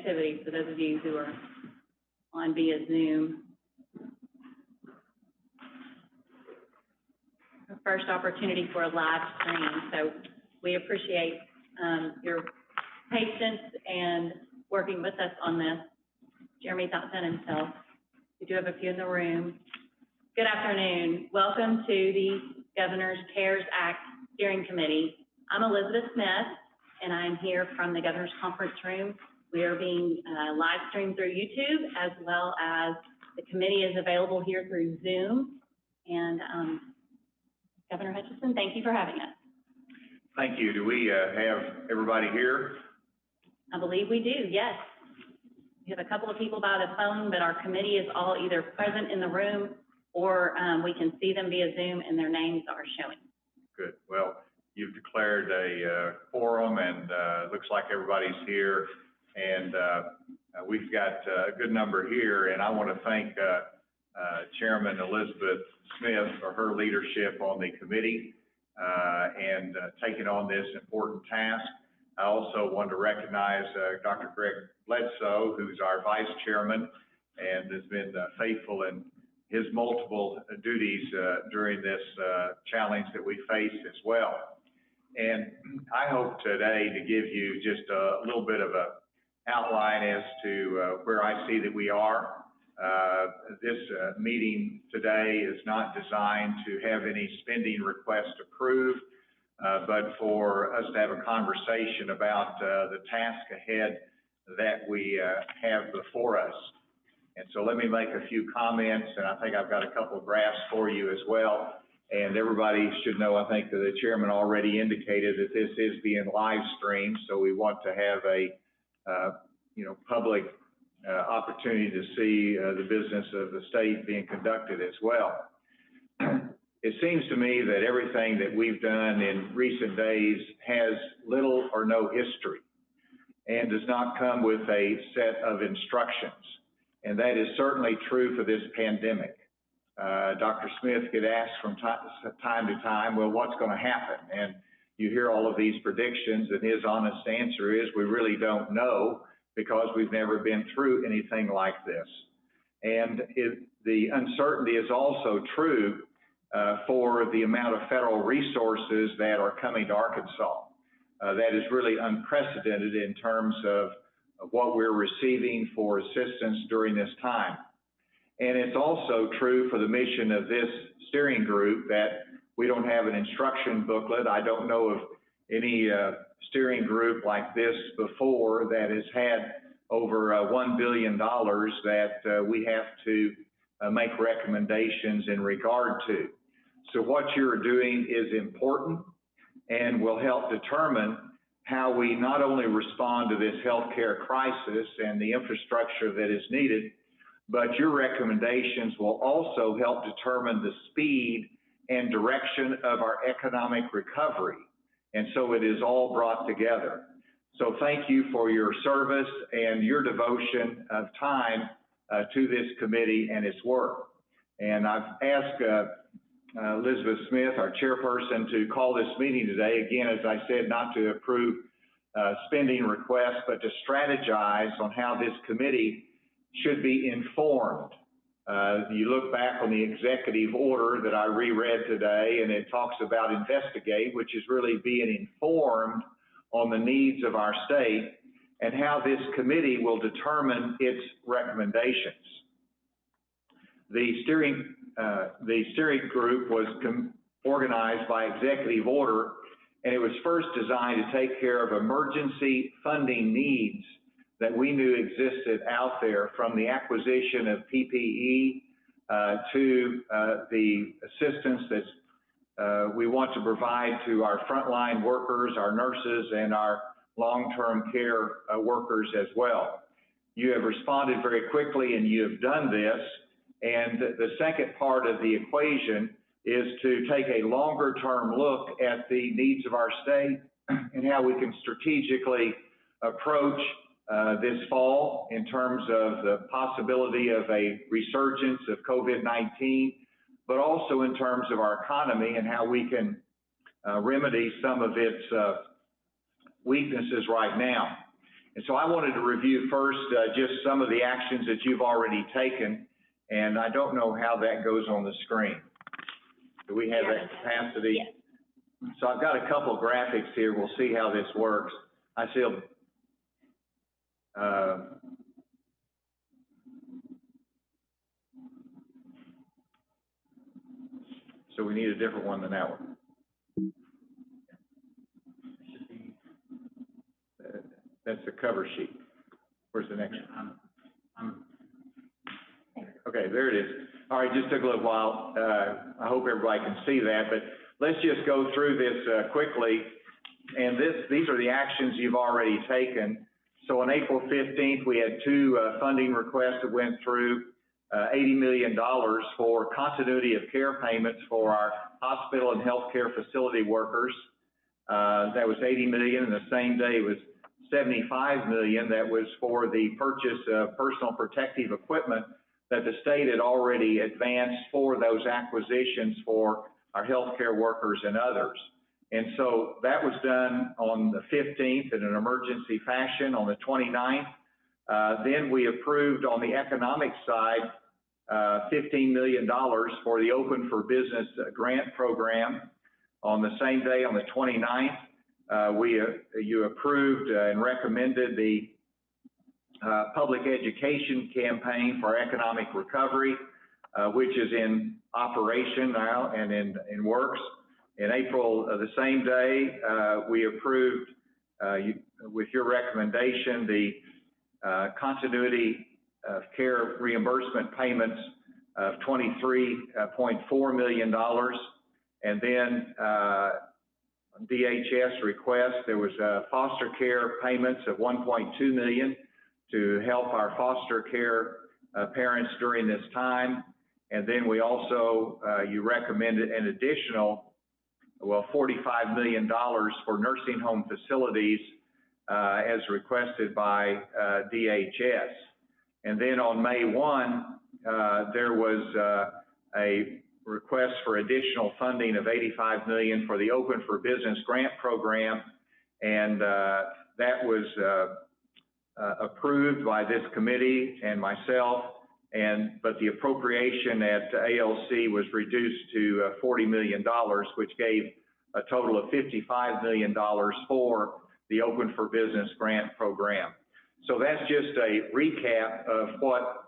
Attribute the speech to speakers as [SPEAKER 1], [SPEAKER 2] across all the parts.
[SPEAKER 1] connectivity for those of you who are on via Zoom. First opportunity for a live stream, so we appreciate your patience and working with us on this. Jeremy's outdone himself. We do have a few in the room. Good afternoon. Welcome to the Governor's CARES Act Steering Committee. I'm Elizabeth Smith, and I'm here from the Governor's Conference Room. We are being live streamed through YouTube, as well as the committee is available here through Zoom. And Governor Hutchinson, thank you for having us.
[SPEAKER 2] Thank you. Do we have everybody here?
[SPEAKER 1] I believe we do, yes. We have a couple of people by the phone, but our committee is all either present in the room or we can see them via Zoom and their names are showing. Good.
[SPEAKER 2] Well, you've declared a quorum, and looks like everybody's here. And we've got a good number here, and I want to thank Chairman Elizabeth Smith for her leadership on the committee and taking on this important task. I also want to recognize Dr. Greg Bledsoe, who's our Vice Chairman and has been faithful in his multiple duties during this challenge that we face as well. And I hope today to give you just a little bit of a outline as to where I see that we are. This meeting today is not designed to have any spending request approved, but for us to have a conversation about the task ahead that we have before us. And so let me make a few comments, and I think I've got a couple of graphs for you as well. And everybody should know, I think that the chairman already indicated that this is being live streamed, so we want to have a public opportunity to see the business of the state being conducted as well. It seems to me that everything that we've done in recent days has little or no history and does not come with a set of instructions. And that is certainly true for this pandemic. Dr. Smith get asked from time to time, well, what's going to happen? And you hear all of these predictions, and his honest answer is we really don't know because we've never been through anything like this. And the uncertainty is also true for the amount of federal resources that are coming to Arkansas. That is really unprecedented in terms of what we're receiving for assistance during this time. And it's also true for the mission of this steering group that we don't have an instruction booklet. I don't know of any steering group like this before that has had over $1 billion that we have to make recommendations in regard to. So what you're doing is important and will help determine how we not only respond to this healthcare crisis and the infrastructure that is needed, but your recommendations will also help determine the speed and direction of our economic recovery. And so it is all brought together. So thank you for your service and your devotion of time to this committee and its work. And I've asked Elizabeth Smith, our chairperson, to call this meeting today, again, as I said, not to approve spending requests, but to strategize on how this committee should be informed. You look back on the executive order that I reread today, and it talks about investigate, which is really being informed on the needs of our state and how this committee will determine its recommendations. The steering group was organized by executive order, and it was first designed to take care of emergency funding needs that we knew existed out there, from the acquisition of PPE to the assistance that we want to provide to our frontline workers, our nurses, and our long-term care workers as well. You have responded very quickly, and you have done this. And the second part of the equation is to take a longer-term look at the needs of our state and how we can strategically approach this fall in terms of the possibility of a resurgence of COVID-19, but also in terms of our economy and how we can remedy some of its weaknesses right now. And so I wanted to review first just some of the actions that you've already taken, and I don't know how that goes on the screen. Do we have that capacity?
[SPEAKER 1] Yes.
[SPEAKER 2] So I've got a couple of graphics here. We'll see how this works. I see so we need a different one than that one. That's the cover sheet. Where's the next one? Okay, there it is. All right, just took a little while. I hope everybody can see that, but let's just go through this quickly. And these are the actions you've already taken. So on April 15th, we had two funding requests that went through, $80 million for continuity of care payments for our hospital and healthcare facility workers. That was $80 million, and the same day it was $75 million. That was for the purchase of personal protective equipment that the state had already advanced for those acquisitions for our healthcare workers and others. And so that was done on the 15th in an emergency fashion. On the 29th, then we approved on the economic side $15 million for the Open for Business grant program. On the same day, on the 29th, you approved and recommended the public education campaign for economic recovery, which is in operation now and in works. In April, the same day, we approved, with your recommendation, the continuity of care reimbursement payments of $23.4 million. And then DHS request, there was foster care payments of $1.2 million to help our foster care parents during this time. And then we also, you recommended an additional, $45 million for nursing home facilities as requested by DHS. And then on May 1, there was a request for additional funding of $85 million for the Open for Business grant program, and that was approved by this committee and myself, but the appropriation at ALC was reduced to $40 million, which gave a total of $55 million for the Open for Business grant program. So that's just a recap of what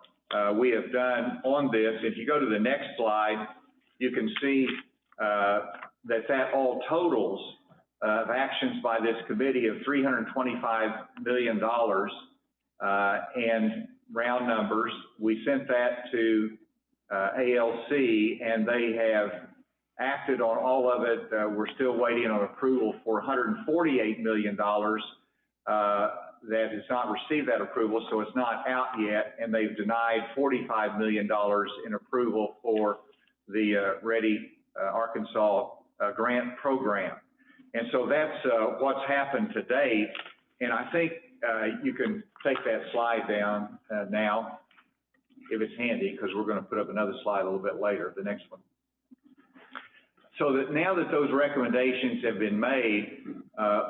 [SPEAKER 2] we have done on this. If you go to the next slide, you can see that all totals of actions by this committee of $325 million and round numbers. We sent that to ALC, and they have acted on all of it. We're still waiting on approval for $148 million that has not received that approval, so it's not out yet, and they've denied $45 million in approval for the Ready Arkansas grant program. And so that's what's happened to date, and I think you can take that slide down now, if it's handy, because we're going to put up another slide a little bit later, the next one. So that now that those recommendations have been made,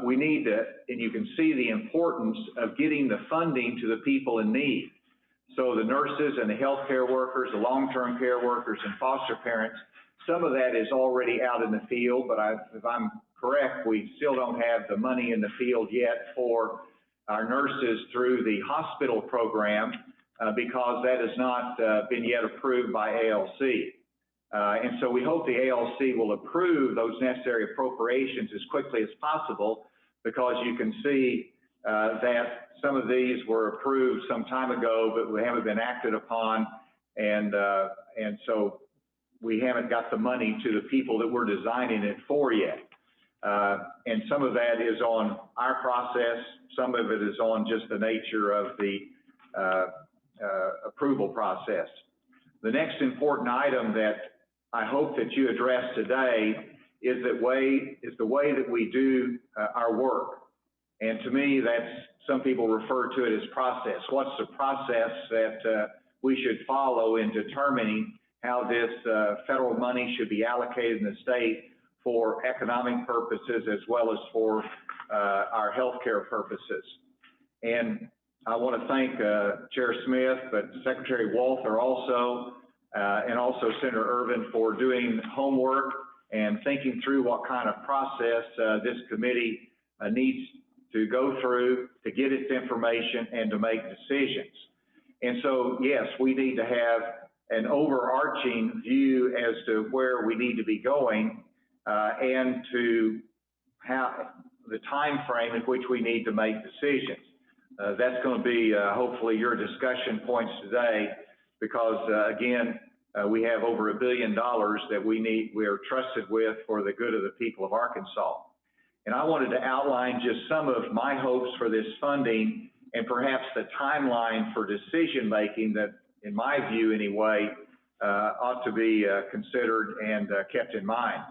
[SPEAKER 2] we need to, and you can see the importance of getting the funding to the people in need. So the nurses and the healthcare workers, the long-term care workers and foster parents, some of that is already out in the field, but if I'm correct, we still don't have the money in the field yet for our nurses through the hospital program because that has not been yet approved by ALC. And so we hope the ALC will approve those necessary appropriations as quickly as possible, because you can see that some of these were approved some time ago, but we haven't been acted upon, and so we haven't got the money to the people that we're designing it for yet. And some of that is on our process, some of it is on just the nature of the approval process. The next important item that I hope that you address today is the way that we do our work. And to me, that's, some people refer to it as process. What's the process that we should follow in determining how this federal money should be allocated in the state for economic purposes as well as for our healthcare purposes? And I want to thank Chair Smith, but Secretary Walther also, and also Senator Ervin for doing homework and thinking through what kind of process this committee needs to go through to get its information and to make decisions. And so, yes, we need to have an overarching view as to where we need to be going and to how the time frame in which we need to make decisions. That's going to be hopefully your discussion points today, because again, we have over $1 billion that we are trusted with for the good of the people of Arkansas. And I wanted to outline just some of my hopes for this funding and perhaps the timeline for decision making that, in my view anyway, ought to be considered and kept in mind.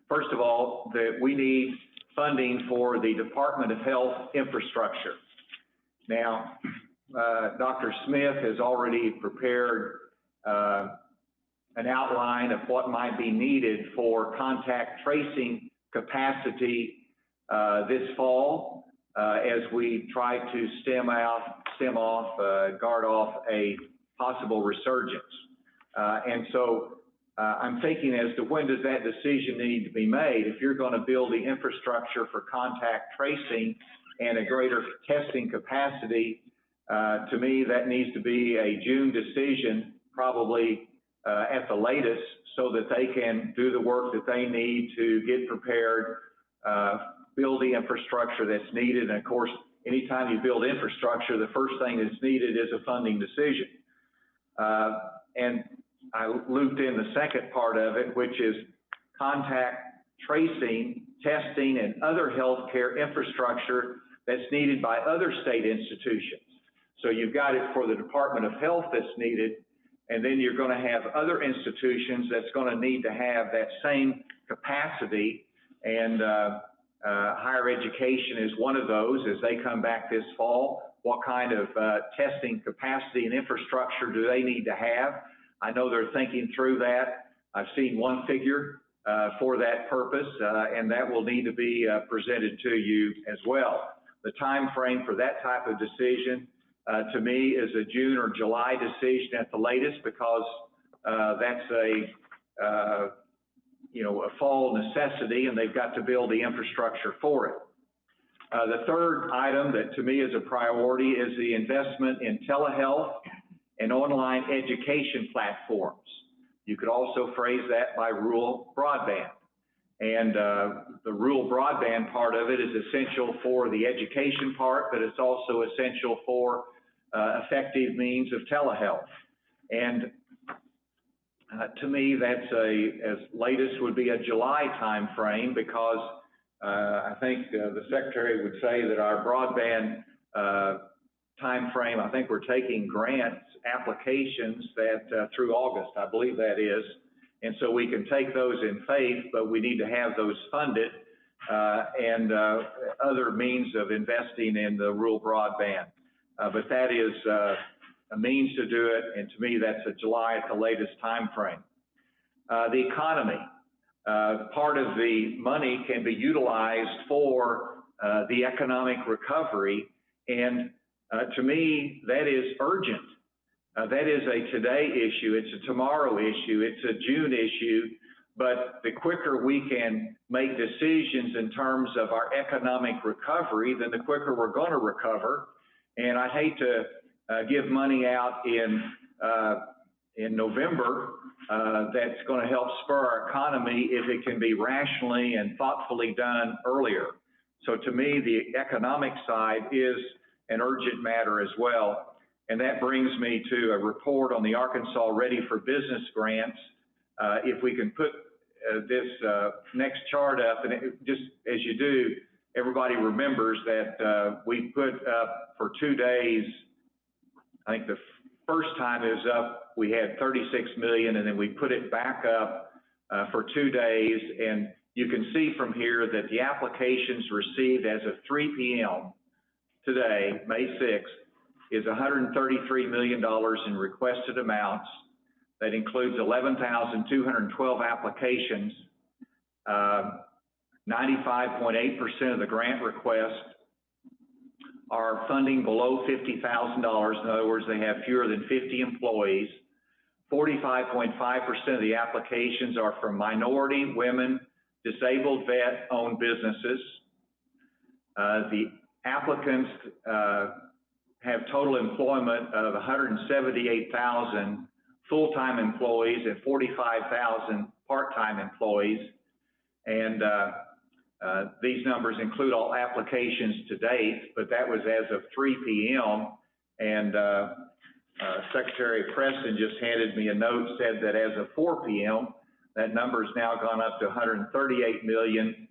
[SPEAKER 2] First of all, that we need funding for the Department of Health infrastructure. Now, Dr. Smith has already prepared an outline of what might be needed for contact tracing capacity this fall as we try to guard off a possible resurgence. And so I'm thinking as to when does that decision need to be made. If you're going to build the infrastructure for contact tracing and a greater testing capacity, to me that needs to be a June decision, probably at the latest, so that they can do the work that they need to get prepared, build the infrastructure that's needed. And of course, anytime you build infrastructure, the first thing that's needed is a funding decision. And I looped in the second part of it, which is contact tracing, testing, and other healthcare infrastructure that's needed by other state institutions. So you've got it for the Department of Health that's needed, and then you're going to have other institutions that's going to need to have that same capacity, and higher education is one of those as they come back this fall. What kind of testing capacity and infrastructure do they need to have? I know they're thinking through that. I've seen one figure for that purpose, and that will need to be presented to you as well. The time frame for that type of decision to me is a June or July decision at the latest, because that's a fall necessity, and they've got to build the infrastructure for it. The third item that to me is a priority is the investment in telehealth and online education platforms. You could also phrase that by rural broadband. And the rural broadband part of it is essential for the education part, but it's also essential for effective means of telehealth. And to me, that's as latest would be a July time frame, because I think the Secretary would say that our broadband time frame, I think we're taking grants applications that through August, I believe that is. And so we can take those in faith, but we need to have those funded and other means of investing in the rural broadband. But that is a means to do it, and to me that's a July at the latest time frame. The economy. Part of the money can be utilized for the economic recovery, and to me that is urgent. That is a today issue, it's a tomorrow issue, it's a June issue, but the quicker we can make decisions in terms of our economic recovery, then the quicker we're going to recover. And I hate to give money out in November that's going to help spur our economy if it can be rationally and thoughtfully done earlier. So to me, the economic side is an urgent matter as well. And that brings me to a report on the Arkansas Ready for Business grants. If we can put this next chart up, and just as you do, everybody remembers that we put up for 2 days, I think the first time it was up, we had 36 million, and then we put it back up for 2 days. And you can see from here that the applications received as of 3 p.m. today, May 6th, is $133 million in requested amounts. That includes 11,212 applications, 95.8% of the grant request
[SPEAKER 3] are funding below $50,000. In other words, they have fewer than 50 employees. 45.5% of the applications are from minority, women, disabled, vet-owned businesses. The applicants have total employment of 178,000 full-time employees and 45,000 part-time employees. And these numbers include all applications to date, but that was as of 3 p.m. And Secretary Preston just handed me a note, said that as of 4 p.m., that number has now gone up to 138 million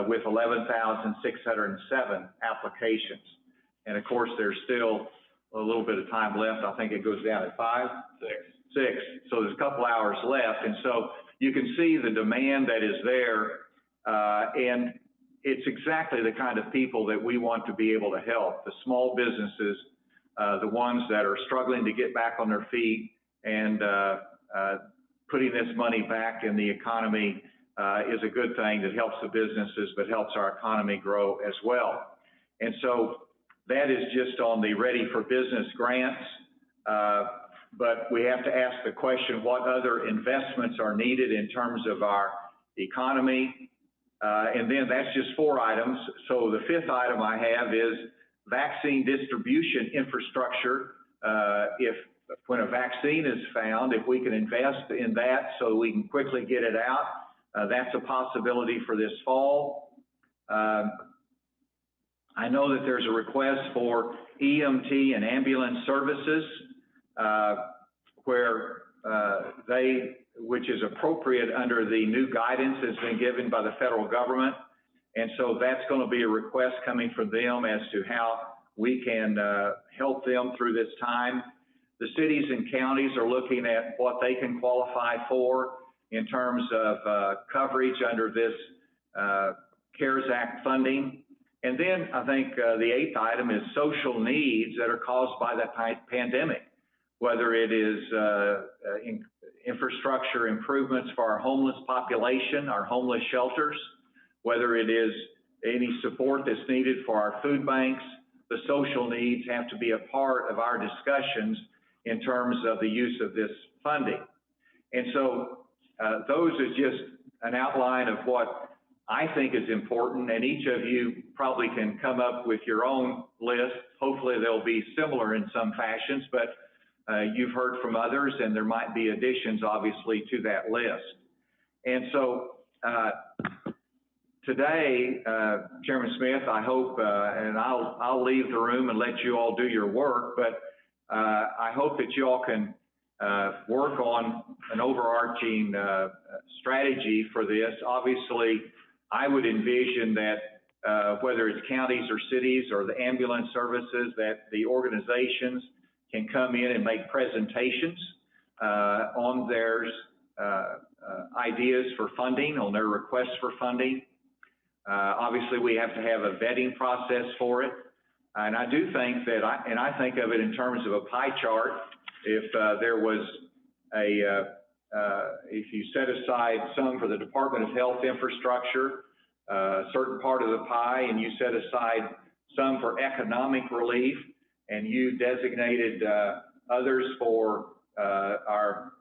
[SPEAKER 3] with 11,607 applications. And of course, there's still a little bit of time left. I think it goes down at 5? 6. So there's a couple hours left. And so you can see the demand that is there. And it's exactly the kind of people that we want to be able to help, the small businesses, the ones that are struggling to get back on their feet, and putting this money back in the economy is a good thing that helps the businesses, but helps our economy grow as well. And so that is just on the Ready for Business grants. But we have to ask the question, what other investments are needed in terms of our economy? And then that's just 4 items. So the 5th item I have is vaccine distribution infrastructure. When a vaccine is found, if we can invest in that so we can quickly get it out, that's a possibility for this fall. I know that there's a request for EMT and ambulance services which is appropriate under the new guidance that's been given by the federal government. And so that's going to be a request coming from them as to how we can help them through this time. The cities and counties are looking at what they can qualify for in terms of coverage under this CARES Act funding. And then I think the 8th item is social needs that are caused by the pandemic, whether it is infrastructure improvements for our homeless population, our homeless shelters, whether it is any support that's needed for our food banks. The social needs have to be a part of our discussions in terms of the use of this funding. And so those are just an outline of what I think is important, and each of you probably can come up with your own list. Hopefully they'll be similar in some fashions, but you've heard from others, and there might be additions, obviously, to that list. And so today, Chairman Smith, I hope, and I'll leave the room and let you all do your work, but I hope that you all can work on an overarching strategy for this. Obviously, I would envision that whether it's counties or cities or the ambulance services, that the organizations can come in and make presentations on their ideas for funding, on their requests for funding. Obviously, we have to have a vetting process for it. And I do think that, I think of it in terms of a pie chart. If there was if you set aside some for the Department of Health infrastructure, a certain part of the pie, and you set aside some for economic relief, and you designated others for our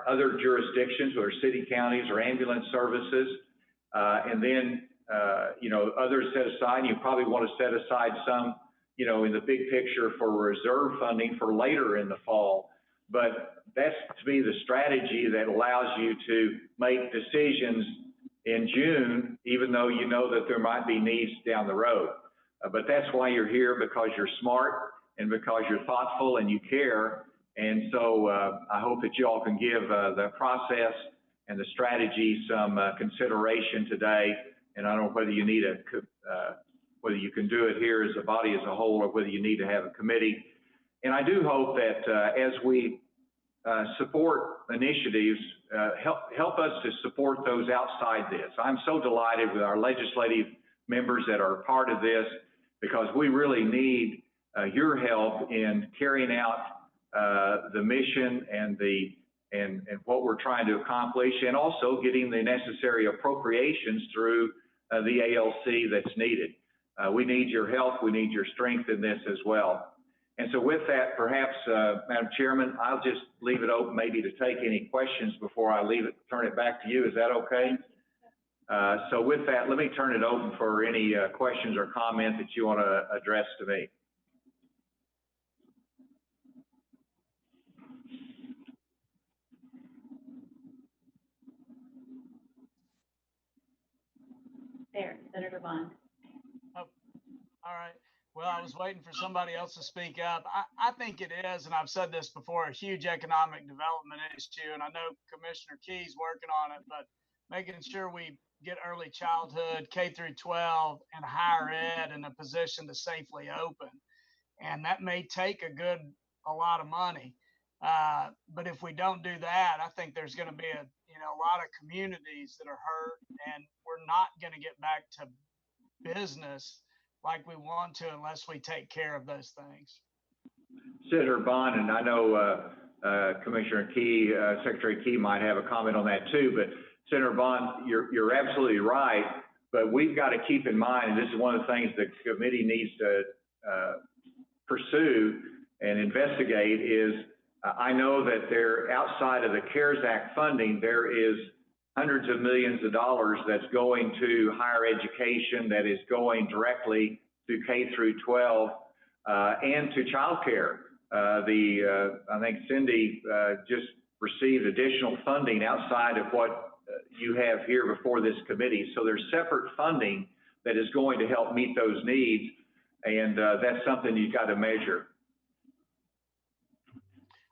[SPEAKER 3] other jurisdictions, or city, counties, or ambulance services, and then others set aside. You probably want to set aside some, in the big picture for reserve funding for later in the fall. But that's to be the strategy that allows you to make decisions in June, even though you know that there might be needs down the road. But that's why you're here, because you're smart and because you're thoughtful and you care. And so I hope that you all can give the process and the strategy some consideration today. And I don't know whether you need whether you can do it here as a body as a whole, or whether you need to have a committee. And I do hope that as we support initiatives, help us to support those outside this. I'm so delighted with our legislative members that are part of this, because we really need your help in carrying out the mission and what we're trying to accomplish, and also getting the necessary appropriations through the ALC that's needed. We need your help. We need your strength in this as well. And so with that, perhaps, Madam Chairman, I'll just leave it open maybe to take any questions before I turn it back to you. Is that okay? So with that, let me turn it open for any questions or comments that you want to address to me.
[SPEAKER 1] There, Senator Bond.
[SPEAKER 4] Oh, all right. Well, I was waiting for somebody else to speak up. I think it is, and I've said this before, a huge economic development issue. And I know Commissioner Key's working on it, but making sure we get early childhood, K through 12, and higher ed in a position to safely open. And that may take a lot of money. But if we don't do that, I think there's going to be a lot of communities that are hurt, and we're not going to get back to business like we want to unless we take care of those things.
[SPEAKER 3] Senator Bond, and I know Commissioner Key, Secretary Key might have a comment on that too, but Senator Bond, you're absolutely right, but we've got to keep in mind, and this is one of the things the committee needs to pursue and investigate is, I know that there, outside of the CARES Act funding, there is hundreds of millions of dollars that's going to higher education, that is going directly to K through 12 and to child care. I think Cindy just received additional funding outside of what you have here before this committee. So there's separate funding that is going to help meet those needs, and that's something you've got to measure.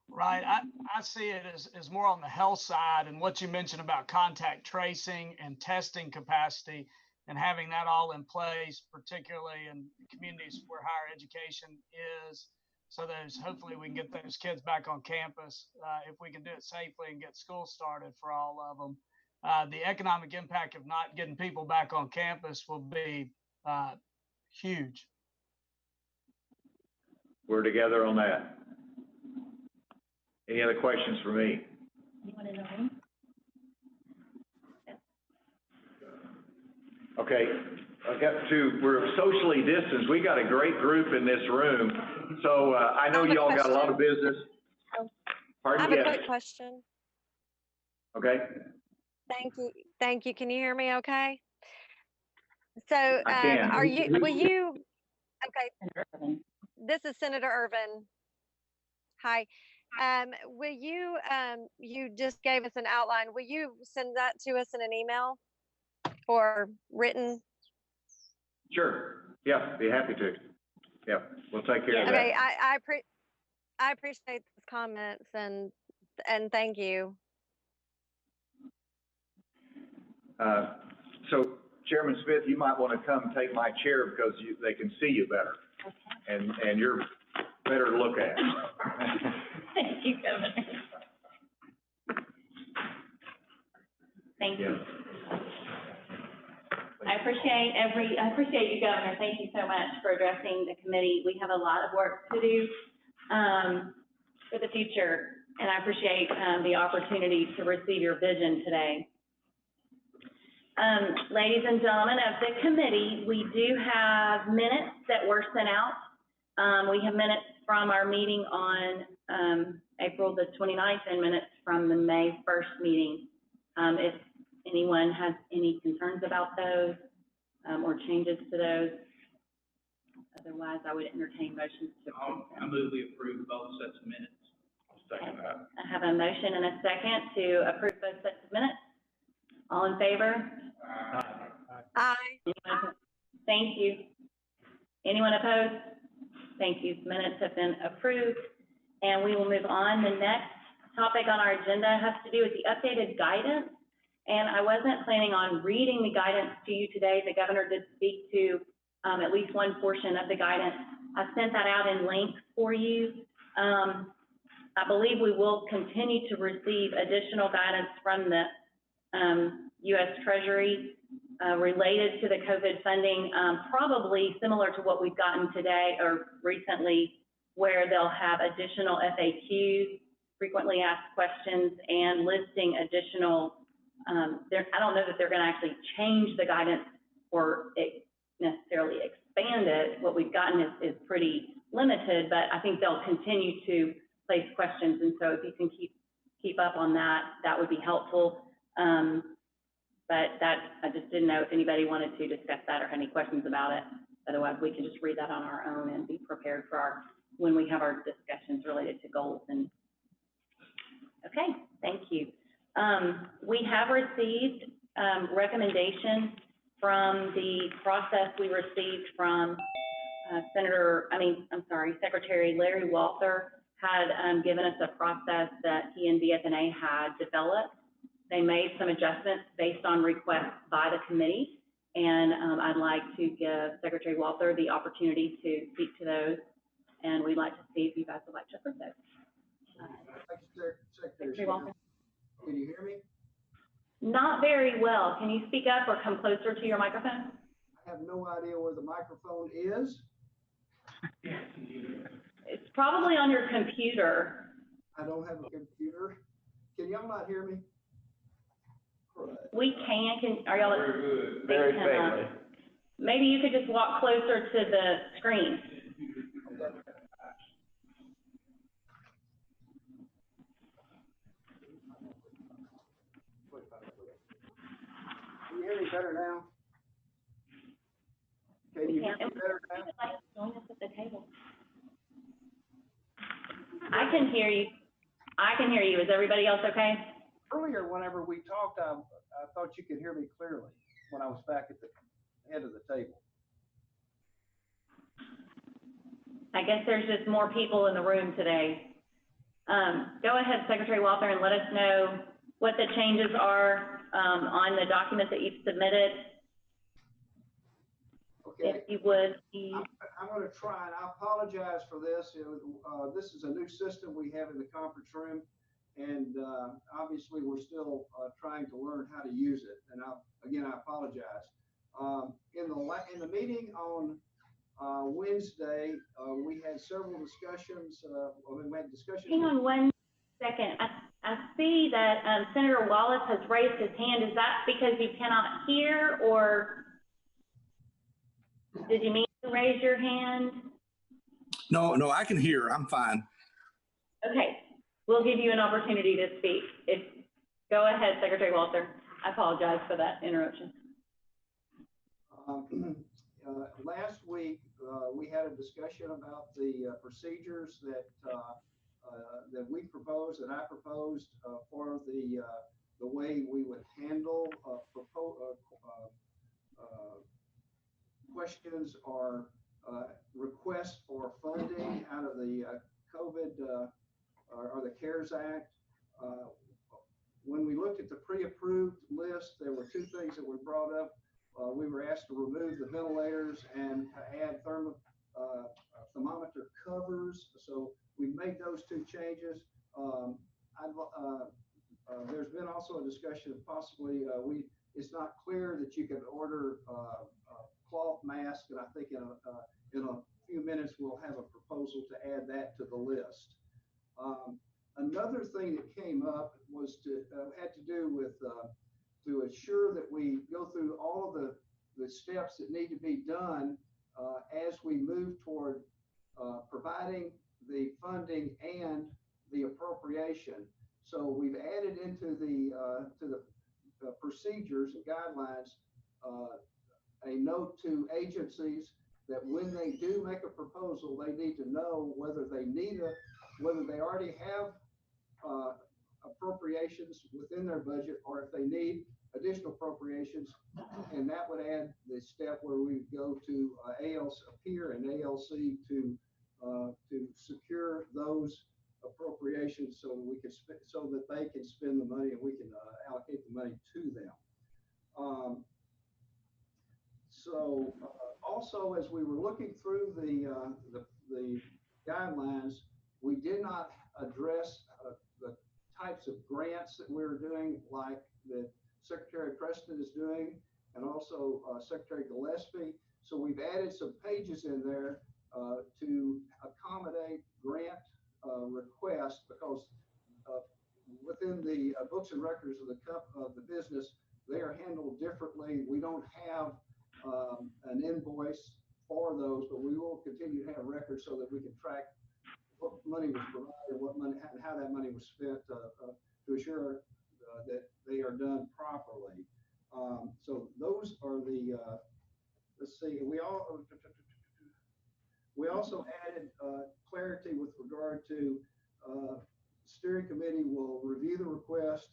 [SPEAKER 4] Right. I see it as more on the health side, and what you mentioned about contact tracing and testing capacity and having that all in place, particularly in communities where higher education is, so hopefully we can get those kids back on campus if we can do it safely and get school started for all of them. The economic impact of not getting people back on campus will be huge.
[SPEAKER 3] We're together on that. Any other questions for me?
[SPEAKER 1] Anyone in the room?
[SPEAKER 3] Okay, we're socially distanced. We got a great group in this room. So I know y'all got a lot of business. Pardon?
[SPEAKER 5] I have a quick question.
[SPEAKER 3] Okay.
[SPEAKER 5] Thank you. Can you hear me okay? So
[SPEAKER 3] I can.
[SPEAKER 5] okay, this is Senator Irvin. Hi. Will you, you just gave us an outline. Will you send that to us in an email or written?
[SPEAKER 3] Sure. Yeah, be happy to. Yeah, we'll take care of that.
[SPEAKER 5] Okay, I appreciate those comments and thank you.
[SPEAKER 3] So Chairman Smith, you might want to come take my chair because they can see you better. Okay. And you're better to look at.
[SPEAKER 1] Thank you, Governor. Thank you. I appreciate you, Governor. Thank you so much for addressing the committee. We have a lot of work to do for the future, and I appreciate the opportunity to receive your vision today. Ladies and gentlemen of the committee, we do have minutes that were sent out. We have minutes from our meeting on April the 29th and minutes from the May 1st meeting. If anyone has any concerns about those or changes to those, otherwise I would entertain motions to approve them.
[SPEAKER 6] I move we approve both sets of minutes.
[SPEAKER 3] I'll second that.
[SPEAKER 1] I have a motion and a second to approve both sets of minutes. All in favor?
[SPEAKER 5] Aye.
[SPEAKER 1] Thank you. Anyone opposed? Thank you. Minutes have been approved, and we will move on. The next topic on our agenda has to do with the updated guidance, and I wasn't planning on reading the guidance to you today. The governor did speak to at least one portion of the guidance. I sent that out in links for you. I believe we will continue to receive additional guidance from the U.S. Treasury related to the COVID funding, probably similar to what we've gotten today or recently, where they'll have additional FAQs, frequently asked questions, and listing additional, I don't know that they're going to actually change the guidance or necessarily expand it, what we've gotten is pretty limited, but I think they'll continue to place questions. And so if you can keep up on that, that would be helpful. But that, I just didn't know if anybody wanted to discuss that or had any questions about it. Otherwise, we can just read that on our own and be prepared for when we have our discussions related to goals. And okay, thank you. We have received recommendations from the process we received from Secretary Larry Walther had given us a process that he and BFNA had developed. They made some adjustments based on requests by the committee, and I'd like to give Secretary Walther the opportunity to speak to those, and we'd like to see if you guys would like to approve those. Secretary Walther.
[SPEAKER 7] Can you hear me?
[SPEAKER 1] Not very well. Can you speak up or come closer to your microphone?
[SPEAKER 7] I have no idea where the microphone is.
[SPEAKER 1] It's probably on your computer.
[SPEAKER 7] I don't have a computer. Can y'all not hear me?
[SPEAKER 1] We can. Are y'all?
[SPEAKER 3] Very good. Very faintly.
[SPEAKER 1] Maybe you could just walk closer to the screen.
[SPEAKER 7] Can you hear me better now? Can you hear me better now?
[SPEAKER 1] Join us at the table. I can hear you. I can hear you. Is everybody else okay?
[SPEAKER 7] Earlier, whenever we talked, I thought you could hear me clearly when I was back at the head of the table.
[SPEAKER 1] I guess there's just more people in the room today. Go ahead, Secretary Walther, and let us know what the changes are on the document that you've submitted.
[SPEAKER 7] Okay.
[SPEAKER 1] If you would,
[SPEAKER 7] I'm going to try, and I apologize for this. This is a new system we have in the conference room, and obviously we're still trying to learn how to use it. And I apologize. In the meeting on Wednesday, we had several discussions. We had discussions.
[SPEAKER 1] Hang on one second. I see that Senator Wallace has raised his hand. Is that because you cannot hear, or did you mean to raise your hand?
[SPEAKER 8] No, I can hear. I'm fine.
[SPEAKER 1] Okay, we'll give you an opportunity to speak. Go ahead, Secretary Walter. I apologize for that interruption.
[SPEAKER 7] Last week, we had a discussion about the procedures that we proposed, that I proposed for the way we would handle questions or requests for funding out of the COVID or the CARES Act. When we looked at the pre-approved list, there were two things that were brought up. We were asked to remove the ventilators and to add thermometer covers. So we made those two changes. There's been also a discussion of possibly it's not clear that you can order cloth mask, and I think in a few minutes we'll have a proposal to add that to the list. Another thing that came up was had to do with to ensure that we go through all of the steps that need to be done as we move toward providing the funding and the appropriation. So we've added into the procedures and guidelines a note to agencies that when they do make a proposal, they need to know whether they already have appropriations within their budget, or if they need additional appropriations. And that would add the step where we go to ALC and ALC to secure those appropriations so we can so that they can spend the money and we can allocate the money to them. Also, as we were looking through the guidelines, we did not address the types of grants that we're doing, like that Secretary Preston is doing, and also Secretary Gillespie. So we've added some pages in there to accommodate grant requests, because within the books and records of the business, they are handled differently. We don't have an invoice for those, but we will continue to have records so that we can track what money was provided, what money, and how that money was spent, to assure that they are done properly. So those are the, let's see, we also added clarity with regard to steering committee will review the request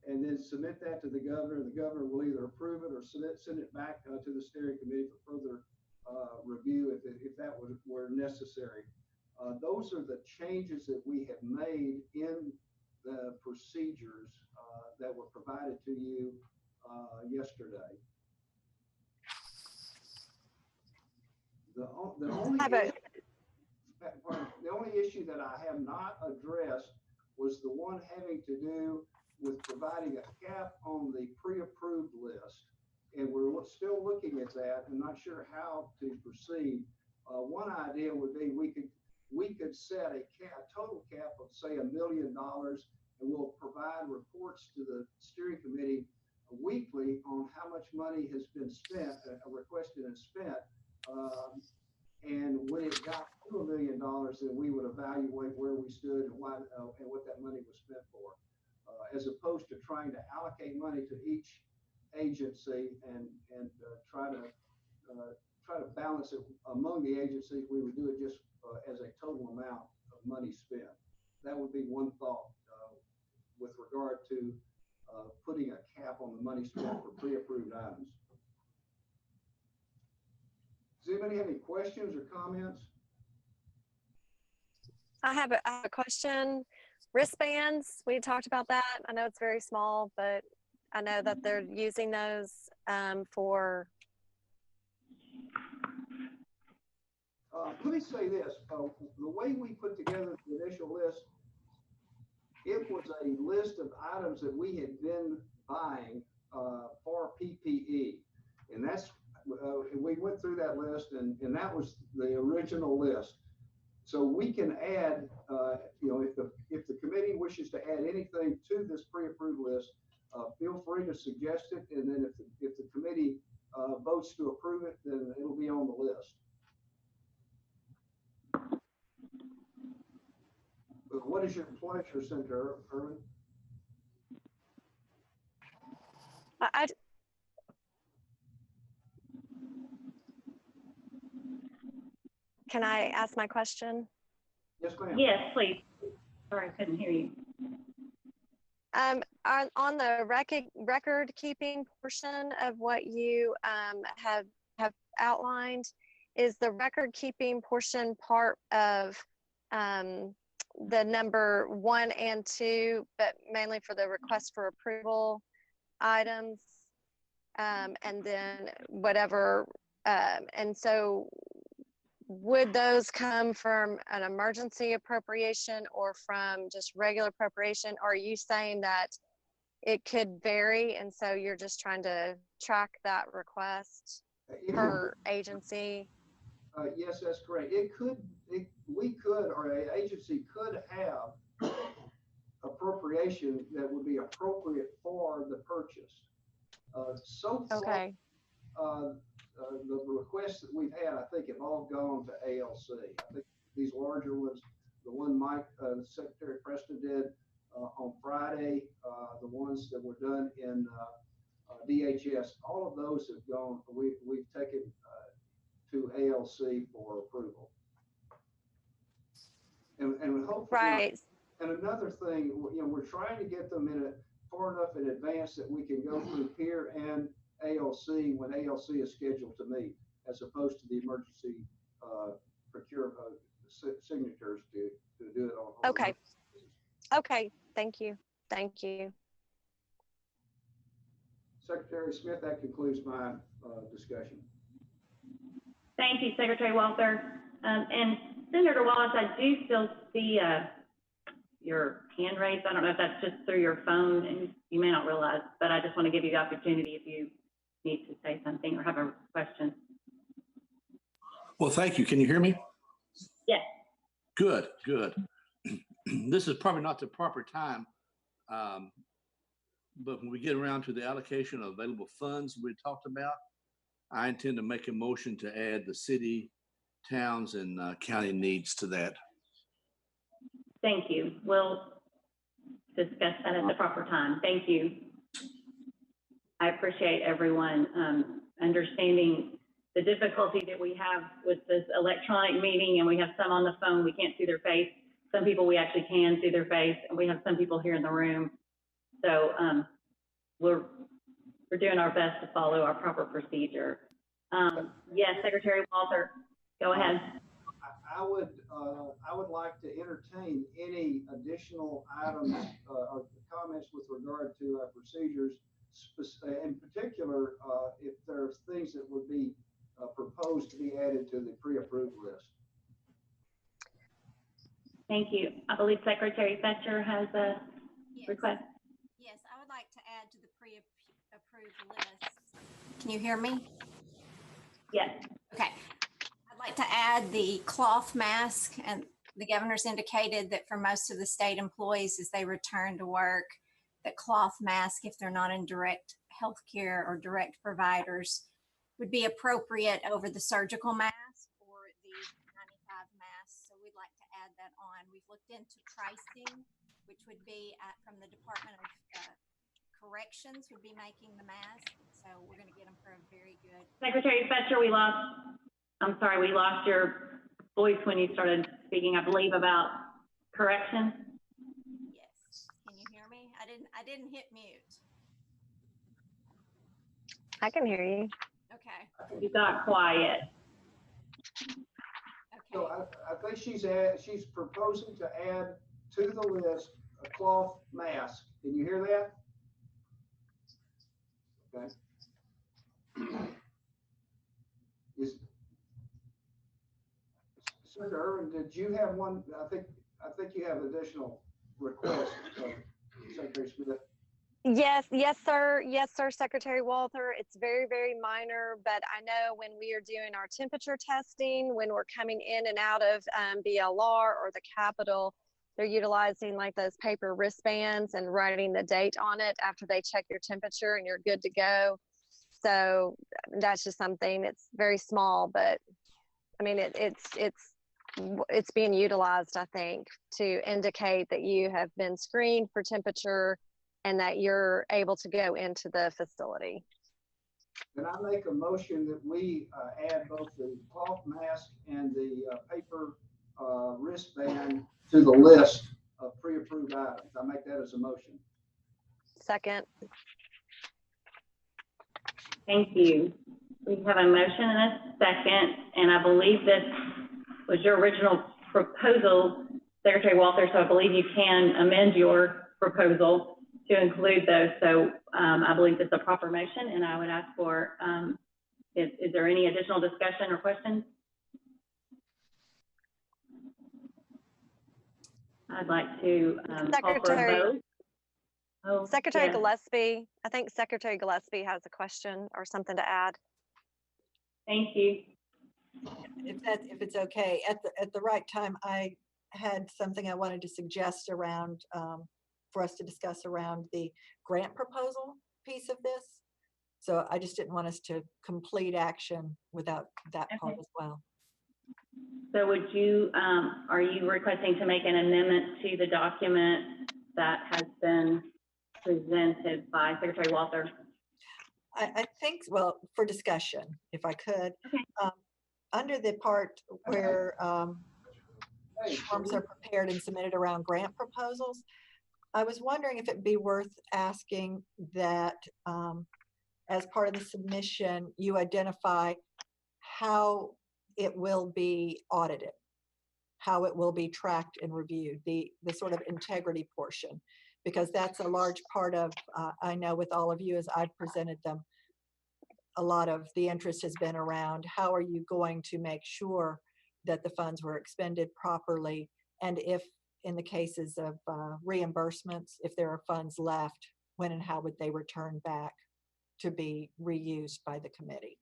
[SPEAKER 7] and then submit that to the governor. The governor will either approve it or send it back to the steering committee for further review if that were necessary. Those are the changes that we have made in the procedures that were provided to you yesterday. The only issue that I have not addressed was the one having to do with providing a cap on the pre-approved list. And we're still looking at that and not sure how to proceed. One idea would be we could set a total cap of say $1 million, and we'll provide reports to the steering committee weekly on how much money has been spent, requested and spent. And when it got to $1 million, then we would evaluate where we stood and why and what that money was spent for, as opposed to trying to allocate money to each agency and try to balance it among the agencies. We would do it just as a total amount of money spent. That would be one thought with regard to putting a cap on the money spent for pre-approved items. Does anybody have any questions or comments?
[SPEAKER 5] I have a question. Wristbands, we talked about that. I know it's very small, but I know that they're using those for.
[SPEAKER 7] Let me say this, the way we put together the initial list, it was a list of items that we had been buying for PPE. And that's, we went through that list and that was the original list. So we can add, if the committee wishes to add anything to this pre-approved list, feel free to suggest it. And then if the committee votes to approve it, then it'll be on the list. But what is your pleasure, Senator Irvin?
[SPEAKER 5] Can I ask my question?
[SPEAKER 7] Yes, ma'am.
[SPEAKER 1] Yes, please. Sorry, I couldn't hear you.
[SPEAKER 5] On the record keeping portion of what you have outlined, is the record keeping portion part of the number 1 and 2, but mainly for the request for approval items, and then whatever, and so would those come from an emergency appropriation or from just regular appropriation? Or are you saying that it could vary, and so you're just trying to track that request per agency?
[SPEAKER 7] Yes, that's correct. We could, or an agency could have appropriation that would be appropriate for the purchase. So far,
[SPEAKER 5] Okay.
[SPEAKER 7] The requests that we've had, I think, have all gone to ALC. I think these larger ones, the one Secretary Preston did on Friday, the ones that were done in DHS, all of those have gone. We've taken to ALC for approval. And hopefully,
[SPEAKER 5] Right.
[SPEAKER 7] And another thing, we're trying to get them far enough in advance that we can go through peer and ALC when ALC is scheduled to meet, as opposed to the emergency procurement signatures to do it on.
[SPEAKER 5] Okay. Okay. Thank you. Thank you.
[SPEAKER 7] Secretary Smith, that concludes my discussion.
[SPEAKER 1] Thank you, Secretary Walther. And Senator Wallace, I do still see your hand raised. I don't know if that's just through your phone, and you may not realize, but I just want to give you the opportunity if you need to say something or have a question.
[SPEAKER 8] Well, thank you. Can you hear me?
[SPEAKER 1] Yes.
[SPEAKER 8] Good, good. This is probably not the proper time, but when we get around to the allocation of available funds we talked about, I intend to make a motion to add the city, towns, and county needs to that.
[SPEAKER 1] Thank you. We'll discuss that at the proper time. Thank you. I appreciate everyone understanding the difficulty that we have with this electronic meeting, and we have some on the phone, we can't see their face. Some people we actually can see their face, and we have some people here in the room. So we're doing our best to follow our proper procedure. Yes, Secretary Walter, go ahead.
[SPEAKER 7] I would like to entertain any additional items or comments with regard to our procedures, in particular, if there's things that would be proposed to be added to the pre-approved list.
[SPEAKER 1] Thank you. I believe Secretary Fetcher has a request.
[SPEAKER 9] Yes, I would like to add to the pre-approved list. Can you hear me?
[SPEAKER 1] Yes.
[SPEAKER 9] Okay. I'd like to add the cloth mask, and the governor's indicated that for most of the state employees as they return to work, that cloth mask, if they're not in direct healthcare or direct providers, would be appropriate over the surgical mask or the 95 mask. So we'd like to add that on. We've looked into pricing, which would be from the Department of Corrections would be making the mask. So we're going to get them for a very good.
[SPEAKER 1] Secretary Fetcher, we lost your voice when you started speaking, I believe, about correction.
[SPEAKER 9] Yes. Can you hear me? I didn't hit mute.
[SPEAKER 5] I can hear you.
[SPEAKER 9] Okay.
[SPEAKER 1] You got quiet.
[SPEAKER 9] Okay.
[SPEAKER 7] So I think she's proposing to add to the list a cloth mask. Can you hear that? Okay. Senator Irvin, did you have one? I think you have additional requests, Secretary Smith.
[SPEAKER 5] Yes, sir. Yes, sir, Secretary Walter. It's very, very minor, but I know when we are doing our temperature testing, when we're coming in and out of BLR or the Capitol, they're utilizing like those paper wristbands and writing the date on it after they check your temperature and you're good to go. So that's just something, it's very small, but I mean, it's being utilized, I think, to indicate that you have been screened for temperature and that you're able to go into the facility.
[SPEAKER 7] Can I make a motion that we add both the cloth mask and the paper wristband to the list of pre-approved items? I make that as a motion.
[SPEAKER 5] Second.
[SPEAKER 1] Thank you. We have a motion and a second, and I believe this was your original proposal, Secretary Walter, so I believe you can amend your proposal to include those. So I believe it's a proper motion, and I would ask for, is there any additional discussion or questions? I'd like to call for a vote. Oh,
[SPEAKER 5] Secretary
[SPEAKER 1] yes.
[SPEAKER 5] Gillespie, I think Secretary Gillespie has a question or something to add.
[SPEAKER 1] Thank you.
[SPEAKER 10] If it's okay, at the right time, I had something I wanted to suggest around for us to discuss around the grant proposal piece of this. So I just didn't want us to complete action without that part as well.
[SPEAKER 1] So would you, are you requesting to make an amendment to the document that has been presented by Secretary Walter?
[SPEAKER 10] I think, well, for discussion, if I could,
[SPEAKER 1] Okay.
[SPEAKER 10] under the part where forms are prepared and submitted around grant proposals, I was wondering if it'd be worth asking that as part of the submission, you identify how it will be audited, how it will be tracked and reviewed, the sort of integrity portion, because that's a large part of, I know with all of you as I've presented them, a lot of the interest has been around how are you going to make sure that the funds were expended properly, and if in the cases of reimbursements, if there are funds left, when and how would they return back to be reused by the committee?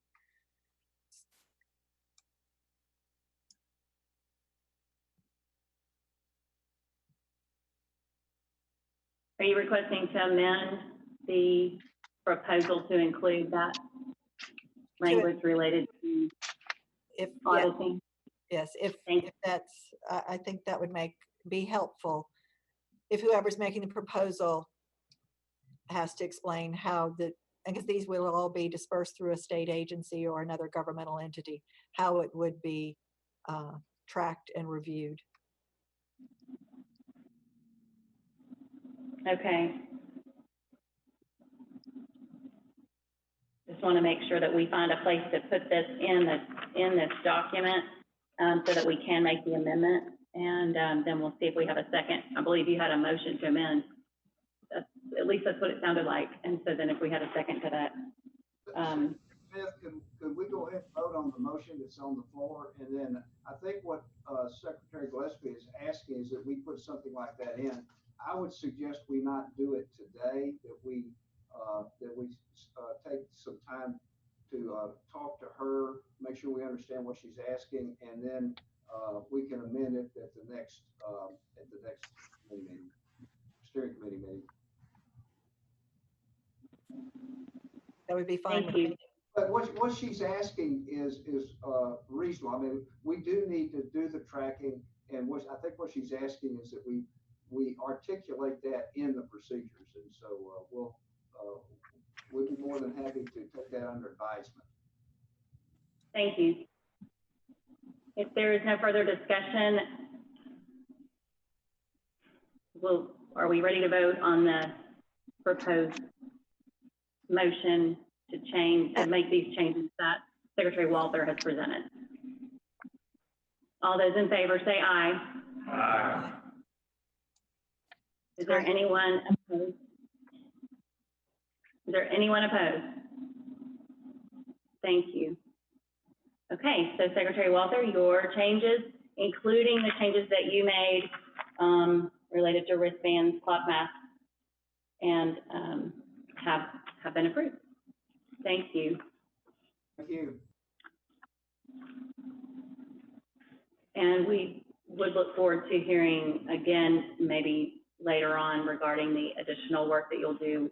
[SPEAKER 1] Are you requesting to amend the proposal to include that? language related to
[SPEAKER 10] If, yes,
[SPEAKER 1] auditing?
[SPEAKER 10] yes, if
[SPEAKER 1] Thank you.
[SPEAKER 10] that's, I think that would be helpful. If whoever's making the proposal has to explain how because these will all be dispersed through a state agency or another governmental entity, how it would be tracked and reviewed.
[SPEAKER 1] Okay. Just want to make sure that we find a place to put this in this document so that we can make the amendment, and then we'll see if we have a second. I believe you had a motion to amend. At least that's what it sounded like. And so then if we had a second to that.
[SPEAKER 7] Smith, could we go ahead and vote on the motion that's on the floor? And then I think what Secretary Gillespie is asking is that we put something like that in. I would suggest we not do it today, that we take some time to talk to her, make sure we understand what she's asking, and then we can amend it at the next meeting, steering committee meeting.
[SPEAKER 10] That would be fine with
[SPEAKER 1] Thank you.
[SPEAKER 10] me.
[SPEAKER 7] But what she's asking is reasonable. I mean, we do need to do the tracking, and I think what she's asking is that we articulate that in the procedures, and so we'd be more than happy to take that under advisement.
[SPEAKER 1] Thank you. If there is no further discussion, are we ready to vote on the proposed motion to change and make these changes that Secretary Walther has presented? All those in favor say aye.
[SPEAKER 2] Aye.
[SPEAKER 1] Is there anyone opposed? Is there anyone opposed? Thank you. Okay, so Secretary Walther, your changes, including the changes that you made related to wristbands, cloth masks, and have been approved. Thank you.
[SPEAKER 7] Thank you.
[SPEAKER 1] And we would look forward to hearing again, maybe later on, regarding the additional work that you'll do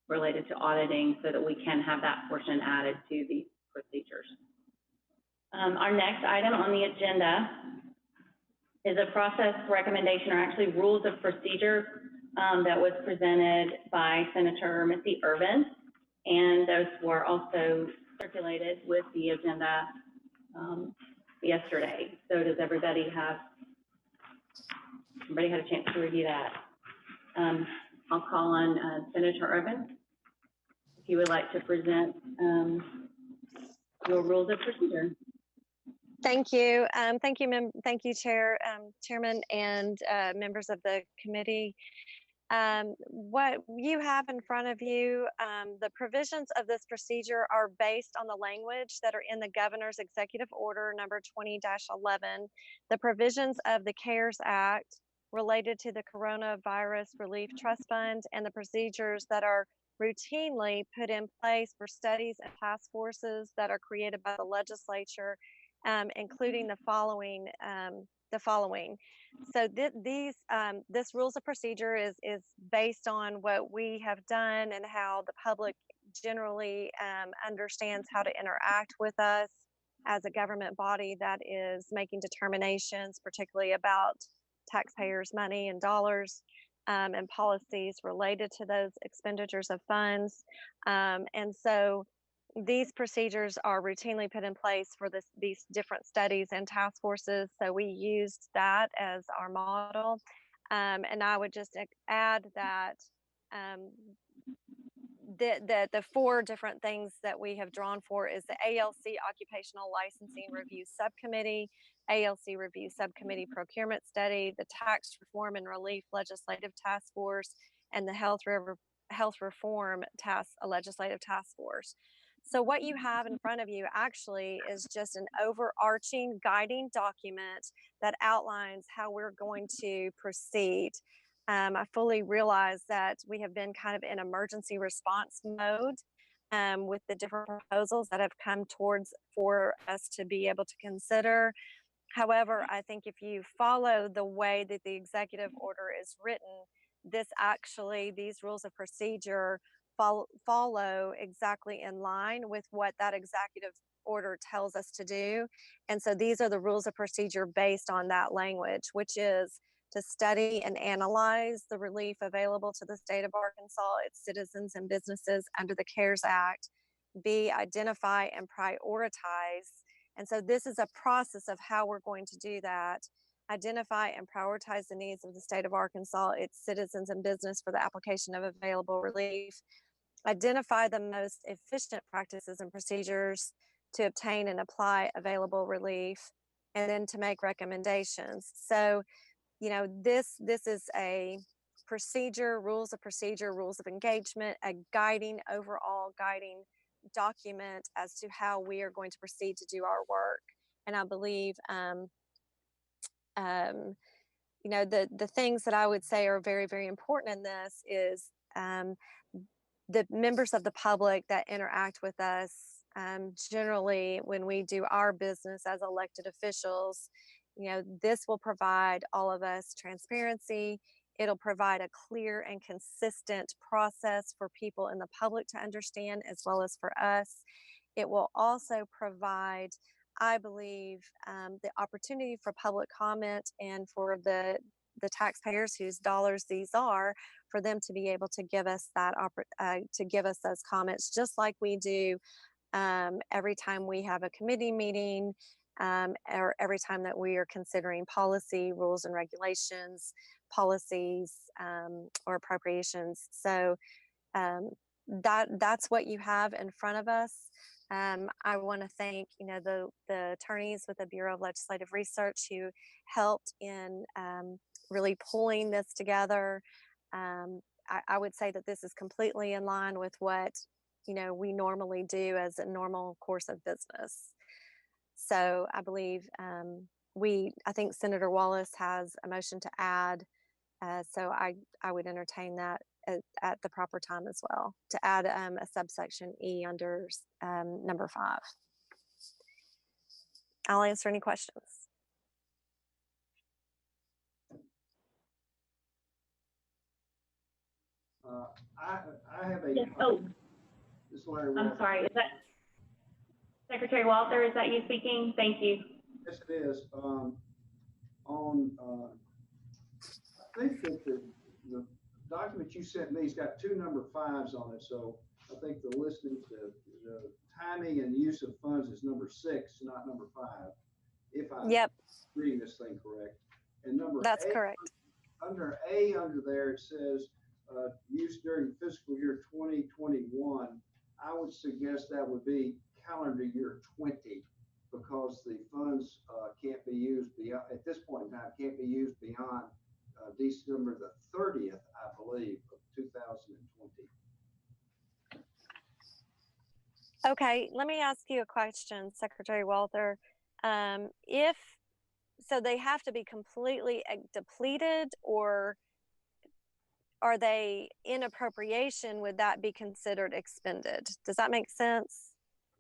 [SPEAKER 1] related to auditing so that we can have that portion added to these procedures. Our next item on the agenda is a process recommendation, or actually rules of procedure that was presented by Senator Missy Irvin, and those were also circulated with the agenda yesterday. So does everybody had a chance to review that? I'll call on Senator Irvin, if you would like to present your rules of procedure.
[SPEAKER 5] Thank you. Thank you, Chairman, and members of the committee. What you have in front of you, the provisions of this procedure are based on the language that are in the Governor's Executive Order number 20-11, the provisions of the CARES Act related to the Coronavirus Relief Trust Fund, and the procedures that are routinely put in place for studies and task forces that are created by the legislature, including the following. So this rules of procedure is based on what we have done and how the public generally understands how to interact with us as a government body that is making determinations, particularly about taxpayers' money and dollars, and policies related to those expenditures of funds. And so these procedures are routinely put in place for these different studies and task forces. So we used that as our model. And I would just add that the four different things that we have drawn for is the ALC Occupational Licensing Review Subcommittee, ALC Review Subcommittee Procurement Study, the Tax Reform and Relief Legislative Task Force, and the Health Reform Legislative Task Force. So what you have in front of you actually is just an overarching guiding document that outlines how we're going to proceed. I fully realize that we have been kind of in emergency response mode with the different proposals that have come for us to be able to consider. However, I think if you follow the way that the executive order is written, these rules of procedure follow exactly in line with what that executive order tells us to do. And so these are the rules of procedure based on that language, which is to study and analyze the relief available to the state of Arkansas, its citizens and businesses under the CARES Act. B, identify and prioritize. And so this is a process of how we're going to do that. Identify and prioritize the needs of the state of Arkansas, its citizens and business for the application of available relief. Identify the most efficient practices and procedures to obtain and apply available relief, and then to make recommendations. So, you know, this is a procedure, rules of engagement, a overall guiding document as to how we are going to proceed to do our work. And I believe, you know, the things that I would say are very, very important in this is the members of the public that interact with us generally when we do our business as elected officials. You know, this will provide all of us transparency. It'll provide a clear and consistent process for people in the public to understand, as well as for us. It will also provide, I believe, the opportunity for public comment and for the taxpayers whose dollars these are, for them to be able to give us that to give us those comments, just like we do every time we have a committee meeting, or every time that we are considering policy, rules and regulations, policies, or appropriations. So that's what you have in front of us. I want to thank, you know, the attorneys with the Bureau of Legislative Research who helped in really pulling this together. I would say that this is completely in line with what, you know, we normally do as a normal course of business. So I believe I think Senator Wallace has a motion to add. So I would entertain that at the proper time as well, to add a subsection E under number 5. I'll answer any questions.
[SPEAKER 7] I have a.
[SPEAKER 1] Yes. Oh,
[SPEAKER 7] This is Larry
[SPEAKER 1] I'm
[SPEAKER 7] Walker.
[SPEAKER 1] sorry. Is that Secretary Walter? Is that you speaking? Thank you.
[SPEAKER 7] Yes, it is. I think that the document you sent me has got 2 number 5s on it, so I think the listing, the timing and use of funds is number 6, not number 5. If I'm reading this thing correct. And number
[SPEAKER 5] That's
[SPEAKER 7] A,
[SPEAKER 5] correct.
[SPEAKER 7] Under A, under there, it says use during fiscal year 2021. I would suggest that would be calendar year 20, because the funds can't be used beyond, at this point in time, can't be used beyond December the 30th, I believe, of 2020.
[SPEAKER 5] Okay, let me ask you a question, Secretary Walter. If so, they have to be completely depleted, or are they in appropriation? Would that be considered expended? Does that make sense?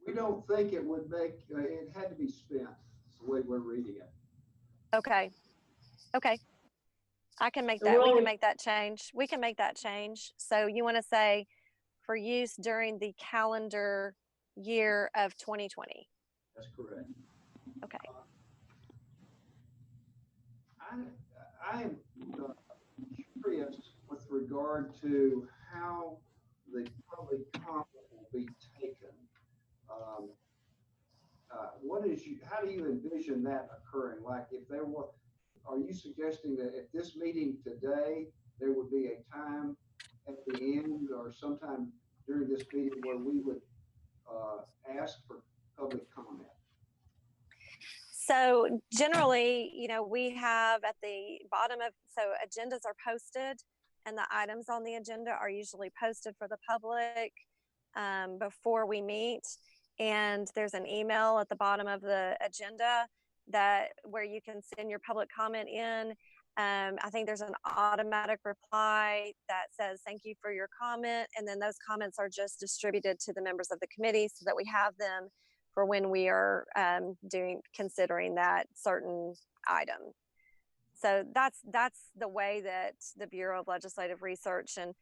[SPEAKER 7] We don't think it would make, it had to be spent. That's the way we're reading it.
[SPEAKER 5] Okay. Okay. I can make that. We can make that change. We can make that change. So you want to say for use during the calendar year of 2020?
[SPEAKER 7] That's correct.
[SPEAKER 5] Okay.
[SPEAKER 7] I am curious with regard to how the public comment will be taken. How do you envision that occurring? Like, if there were, are you suggesting that at this meeting today, there would be a time at the end or sometime during this meeting where we would ask for public comment?
[SPEAKER 5] So generally, you know, we have at the bottom of, so agendas are posted, and the items on the agenda are usually posted for the public before we meet. And there's an email at the bottom of the agenda where you can send your public comment in. I think there's an automatic reply that says, thank you for your comment. And then those comments are just distributed to the members of the committee so that we have them for when we are considering that certain item. So that's the way that the Bureau of Legislative Research and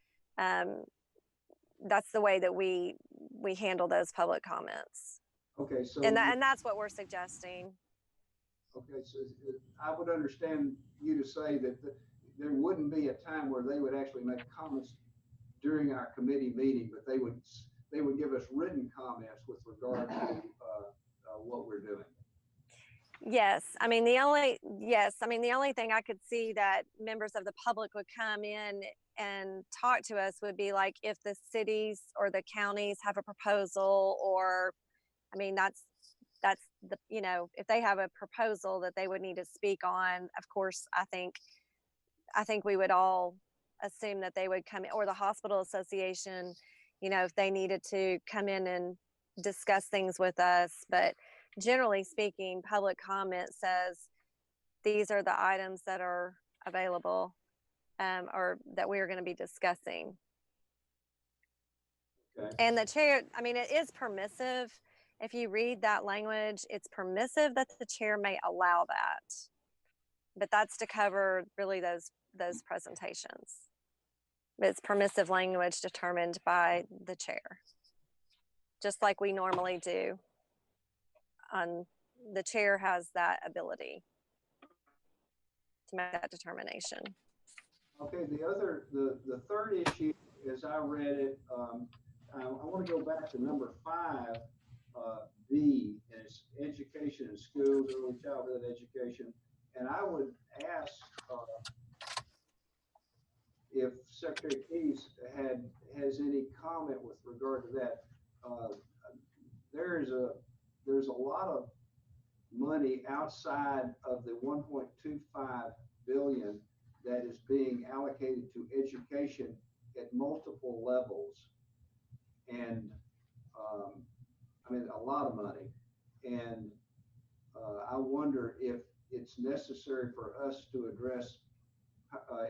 [SPEAKER 5] that's the way that we handle those public comments.
[SPEAKER 7] Okay, so.
[SPEAKER 5] And that's what we're suggesting.
[SPEAKER 7] Okay, so I would understand you to say that there wouldn't be a time where they would actually make comments during our committee meeting, but they would give us written comments with regard to what we're doing.
[SPEAKER 5] Yes, I mean the only thing I could see that members of the public would come in and talk to us would be like if the cities or the counties have a proposal, or I mean that's the, you know, if they have a proposal that they would need to speak on, of course I think we would all assume that they would come in, or the hospital association, you know, if they needed to come in and discuss things with us. But generally speaking, public comment says these are the items that are available, or that we are going to be discussing.
[SPEAKER 7] Okay.
[SPEAKER 5] And the chair, I mean, it is permissive. If you read that language, it's permissive that the chair may allow that, but that's to cover really those presentations. It's permissive language determined by the chair, just like we normally do. The chair has that ability to make that determination.
[SPEAKER 7] Okay, the third issue, as I read it, I want to go back to number 5, B, and it's education in schools, early childhood education. And I would ask if Secretary Keys has any comment with regard to that. There's a lot of money outside of the 1.25 billion that is being allocated to education at multiple levels. And I mean, a lot of money. And I wonder if it's necessary for us to address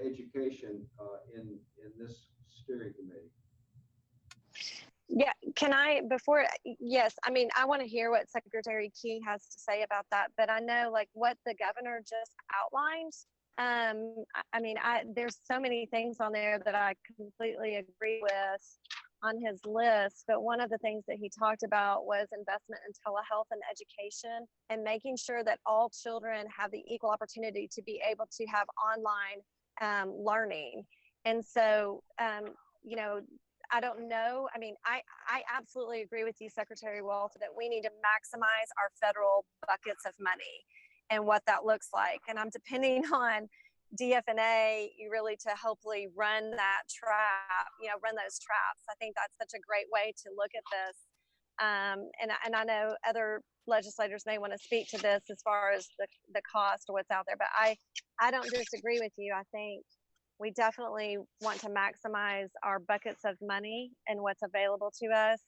[SPEAKER 7] education in this steering committee.
[SPEAKER 5] Yeah, can I, yes, I mean, I want to hear what Secretary Key has to say about that, but I know like what the governor just outlined. I mean, there's so many things on there that I completely agree with on his list, but one of the things that he talked about was investment in telehealth and education, and making sure that all children have the equal opportunity to be able to have online learning. And so, you know, I don't know. I mean, I absolutely agree with you, Secretary Walter, that we need to maximize our federal buckets of money and what that looks like. And I'm depending on DFNA really to hopefully run that trap, you know, run those traps. I think that's such a great way to look at this. And I know other legislators may want to speak to this as far as the cost or what's out there, but I don't disagree with you. I think we definitely want to maximize our buckets of money and what's available to us.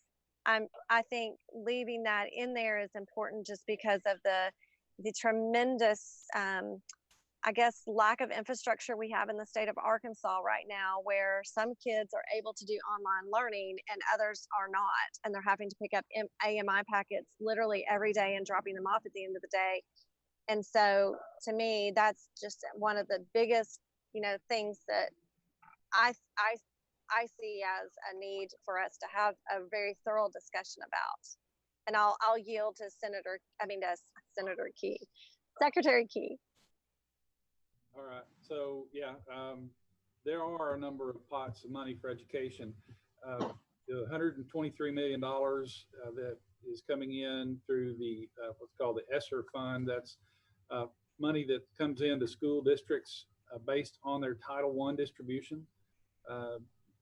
[SPEAKER 5] I think leaving that in there is important just because of the tremendous, I guess, lack of infrastructure we have in the state of Arkansas right now, where some kids are able to do online learning and others are not, and they're having to pick up AMI packets literally every day and dropping them off at the end of the day. And so to me, that's just one of the biggest, you know, things that I see as a need for us to have a very thorough discussion about. And I'll yield to Senator Key, Secretary Key.
[SPEAKER 6] All right. So yeah, there are a number of pots of money for education. The $123 million that is coming in through the what's called the ESSER fund. That's money that comes into school districts based on their Title I distribution.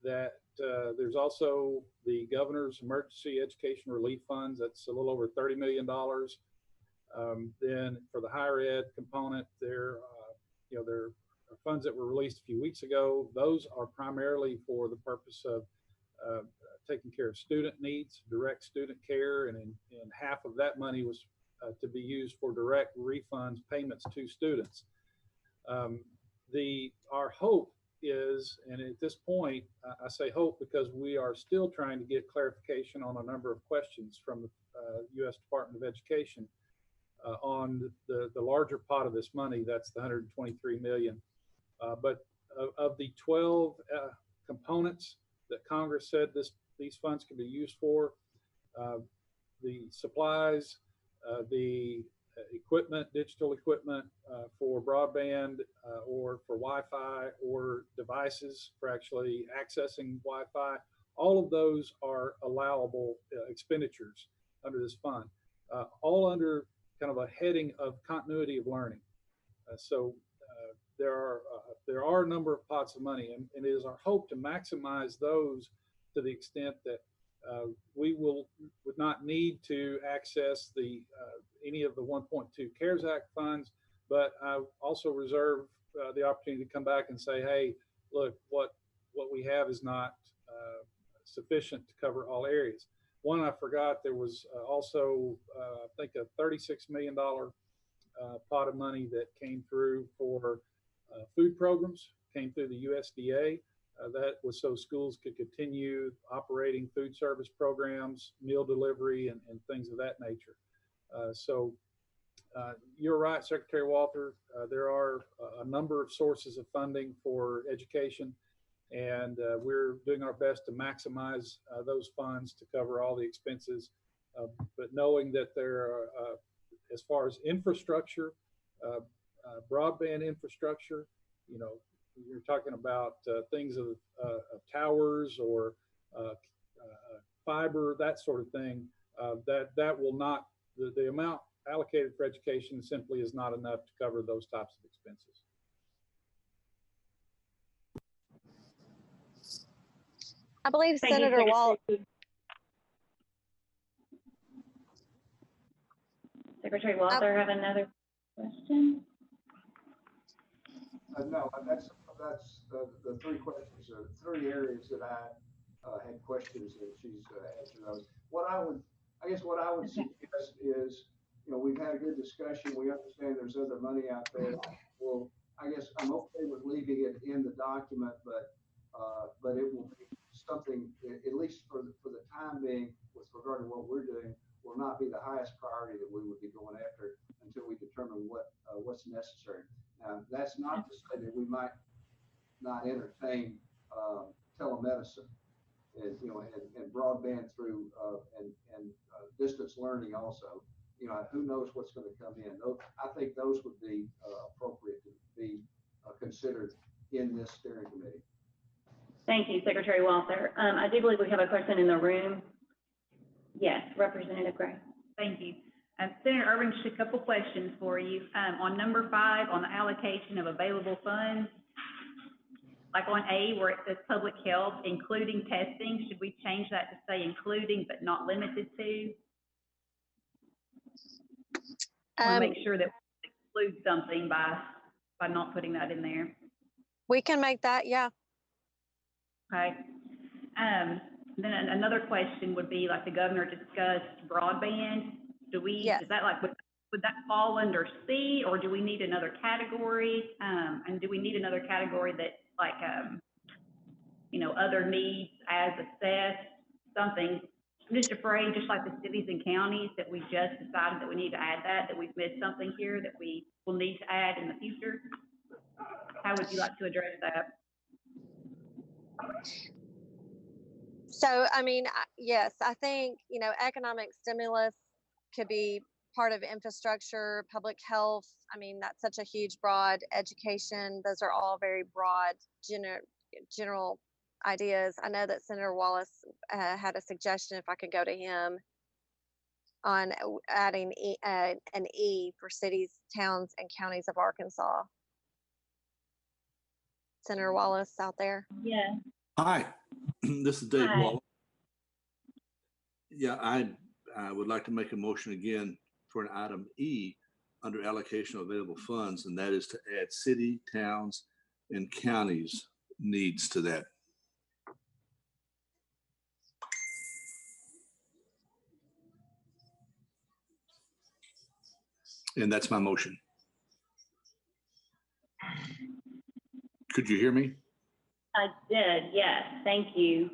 [SPEAKER 6] There's also the governor's emergency education relief funds. That's a little over $30 million. Then for the higher ed component, there are funds that were released a few weeks ago. Those are primarily for the purpose of taking care of student needs, direct student care, and half of that money was to be used for direct refunds payments to students. Our hope is, and at this point, I say hope because we are still trying to get clarification on a number of questions from the U.S. Department of Education on the larger pot of this money. That's the $123 million. But of the 12 components that Congress said this these funds can be used for. The supplies, the equipment, digital equipment for broadband or for Wi-Fi or devices for actually accessing Wi-Fi. All of those are allowable expenditures under this fund, all under kind of a heading of continuity of learning. So there are a number of pots of money, and it is our hope to maximize those to the extent that we would not need to access the any of the 1.2 CARES Act funds, but I also reserve the opportunity to come back and say, hey, look, what we have is not sufficient to cover all areas. One, I forgot, there was also, I think, a $36 million pot of money that came through for food programs, came through the USDA. That was so schools could continue operating food service programs, meal delivery, and things of that nature. So you're right, Secretary Walter. There are a number of sources of funding for education, and we're doing our best to maximize those funds to cover all the expenses. But knowing that there are, as far as infrastructure, broadband infrastructure, you know, you're talking about things of towers or fiber, that sort of thing. That will not, the amount allocated for education simply is not enough to cover those types of expenses.
[SPEAKER 5] I believe
[SPEAKER 1] Thank you,
[SPEAKER 5] Senator Walt.
[SPEAKER 1] Secretary Walter have another question?
[SPEAKER 7] No, that's the three questions, three areas that I had questions and she's answered those. I guess what I would suggest is, you know, we've had a good discussion. We understand there's other money out there. Well, I guess I'm okay with leaving it in the document, but it will be something, at least for the time being, with regard to what we're doing, will not be the highest priority that we would be going after until we determine what's necessary. Now, that's not to say that we might not entertain telemedicine and, you know, and broadband through and distance learning also. You know, who knows what's going to come in. I think those would be appropriate to be considered in this steering committee.
[SPEAKER 1] Thank you, Secretary Walter. I do believe we have a question in the room. Yes, Representative Gray.
[SPEAKER 11] Thank you. Senator Irvin, just a couple questions for you. On number 5, on the allocation of available funds, like on A, where it says public health, including testing, should we change that to say including but not limited to? I want to make sure that we exclude something by not putting that in there.
[SPEAKER 5] We can make that, yeah.
[SPEAKER 11] Okay. Then another question would be, like the governor discussed broadband.
[SPEAKER 5] Yes.
[SPEAKER 11] Is that like, would that fall under C, or do we need another category? And do we need another category that, like, you know, other needs as assessed, something? I'm just afraid, just like the cities and counties, that we just decided that we need to add that we've missed something here that we will need to add in the future. How would you like to address that?
[SPEAKER 5] So, I mean, yes, I think, you know, economic stimulus could be part of infrastructure, public health. I mean, that's such a huge, broad education. Those are all very broad, general ideas. I know that Senator Wallace had a suggestion, if I could go to him, on adding an E for cities, towns, and counties of Arkansas. Senator Wallace out there?
[SPEAKER 1] Yeah.
[SPEAKER 8] Hi, this is Dave
[SPEAKER 1] Hi.
[SPEAKER 8] Wallace. Yeah, I would like to make a motion again for an item E under allocation of available funds, and that is to add city, towns, and counties needs to that. And that's my motion. Could you hear me?
[SPEAKER 1] I did, yes, thank you.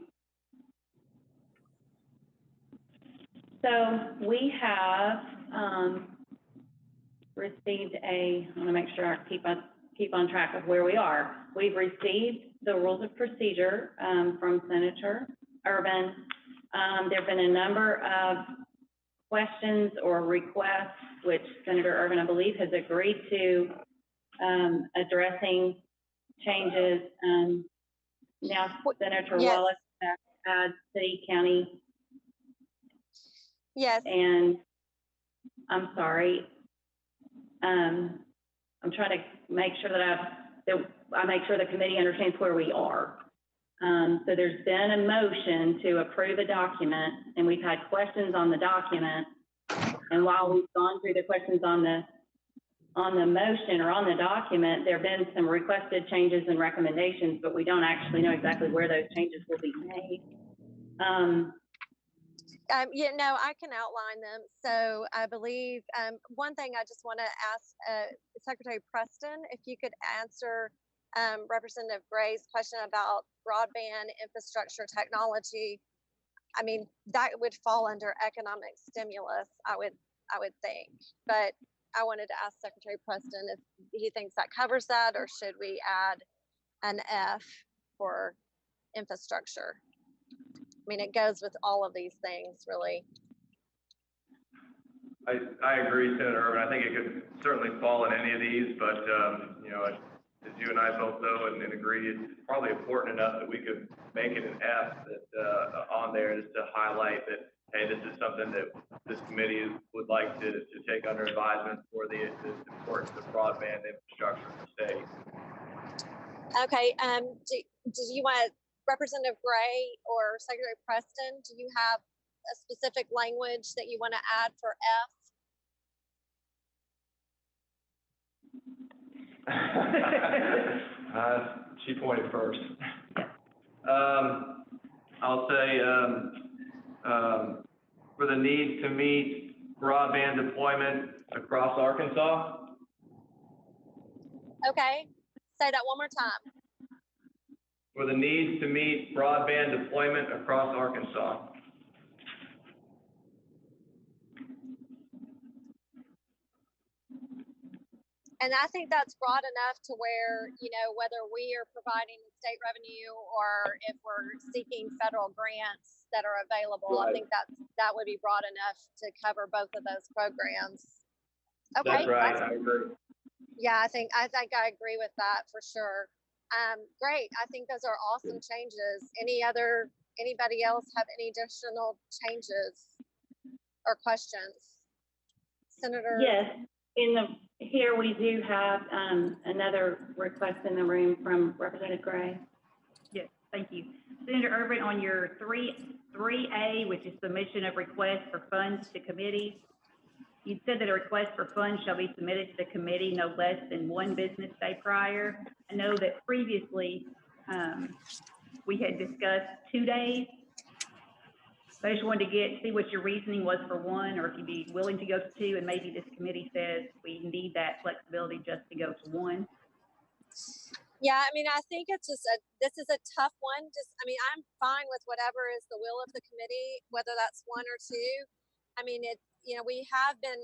[SPEAKER 1] So we have received I want to make sure I keep on track of where we are. We've received the rules of procedure from Senator Urban. There've been a number of questions or requests, which Senator Urban, I believe, has agreed to, addressing changes. Now Senator
[SPEAKER 5] Yes.
[SPEAKER 1] Wallace has city, county,
[SPEAKER 5] Yes.
[SPEAKER 1] and I'm sorry. I'm trying to make sure that I make sure the committee understands where we are. So there's been a motion to approve a document, and we've had questions on the document. And while we've gone through the questions on the motion or on the document, there have been some requested changes and recommendations, but we don't actually know exactly where those changes will be made.
[SPEAKER 5] Yeah, no, I can outline them. So I believe one thing I just want to ask Secretary Preston, if you could answer Representative Gray's question about broadband infrastructure technology. I mean, that would fall under economic stimulus, I would think. But I wanted to ask Secretary Preston if he thinks that covers that, or should we add an F for infrastructure? I mean, it goes with all of these things, really.
[SPEAKER 12] I agree, Senator Urban. I think it could certainly fall in any of these, but, you know, as you and I both know and agree, it's probably important enough that we could make it an F that, on there, just to highlight that, hey, this is something that this committee would like to take under advisement for the importance of broadband infrastructure in the state.
[SPEAKER 5] Okay, do you want Representative Gray or Secretary Preston, do you have a specific language that you want to add for F?
[SPEAKER 12] She pointed first. I'll say for the need to meet broadband deployment across Arkansas.
[SPEAKER 5] Okay, say that one more time.
[SPEAKER 12] For the needs to meet broadband deployment across Arkansas.
[SPEAKER 5] And I think that's broad enough to where, you know, whether we are providing state revenue or if we're seeking federal grants that are available,
[SPEAKER 12] Right.
[SPEAKER 5] I think that would be broad enough to cover both of those programs. Okay.
[SPEAKER 12] That's right, I agree.
[SPEAKER 5] Yeah, I think I agree with that for sure. Great. I think those are awesome changes. Anybody else have any additional changes or questions? Senator?
[SPEAKER 1] Yes, here we do have another request in the room from Representative Gray.
[SPEAKER 11] Yes, thank you. Senator Urban, on your 3A, which is submission of requests for funds to committees, you said that a request for funds shall be submitted to the committee no less than 1 business day prior. I know that previously we had discussed 2 days. So I just wanted to see what your reasoning was for 1, or if you'd be willing to go to 2, and maybe this committee says we need that flexibility just to go to 1.
[SPEAKER 5] Yeah, I mean, I think it's just this is a tough one. I mean, I'm fine with whatever is the will of the committee, whether that's 1 or 2. I mean, we have been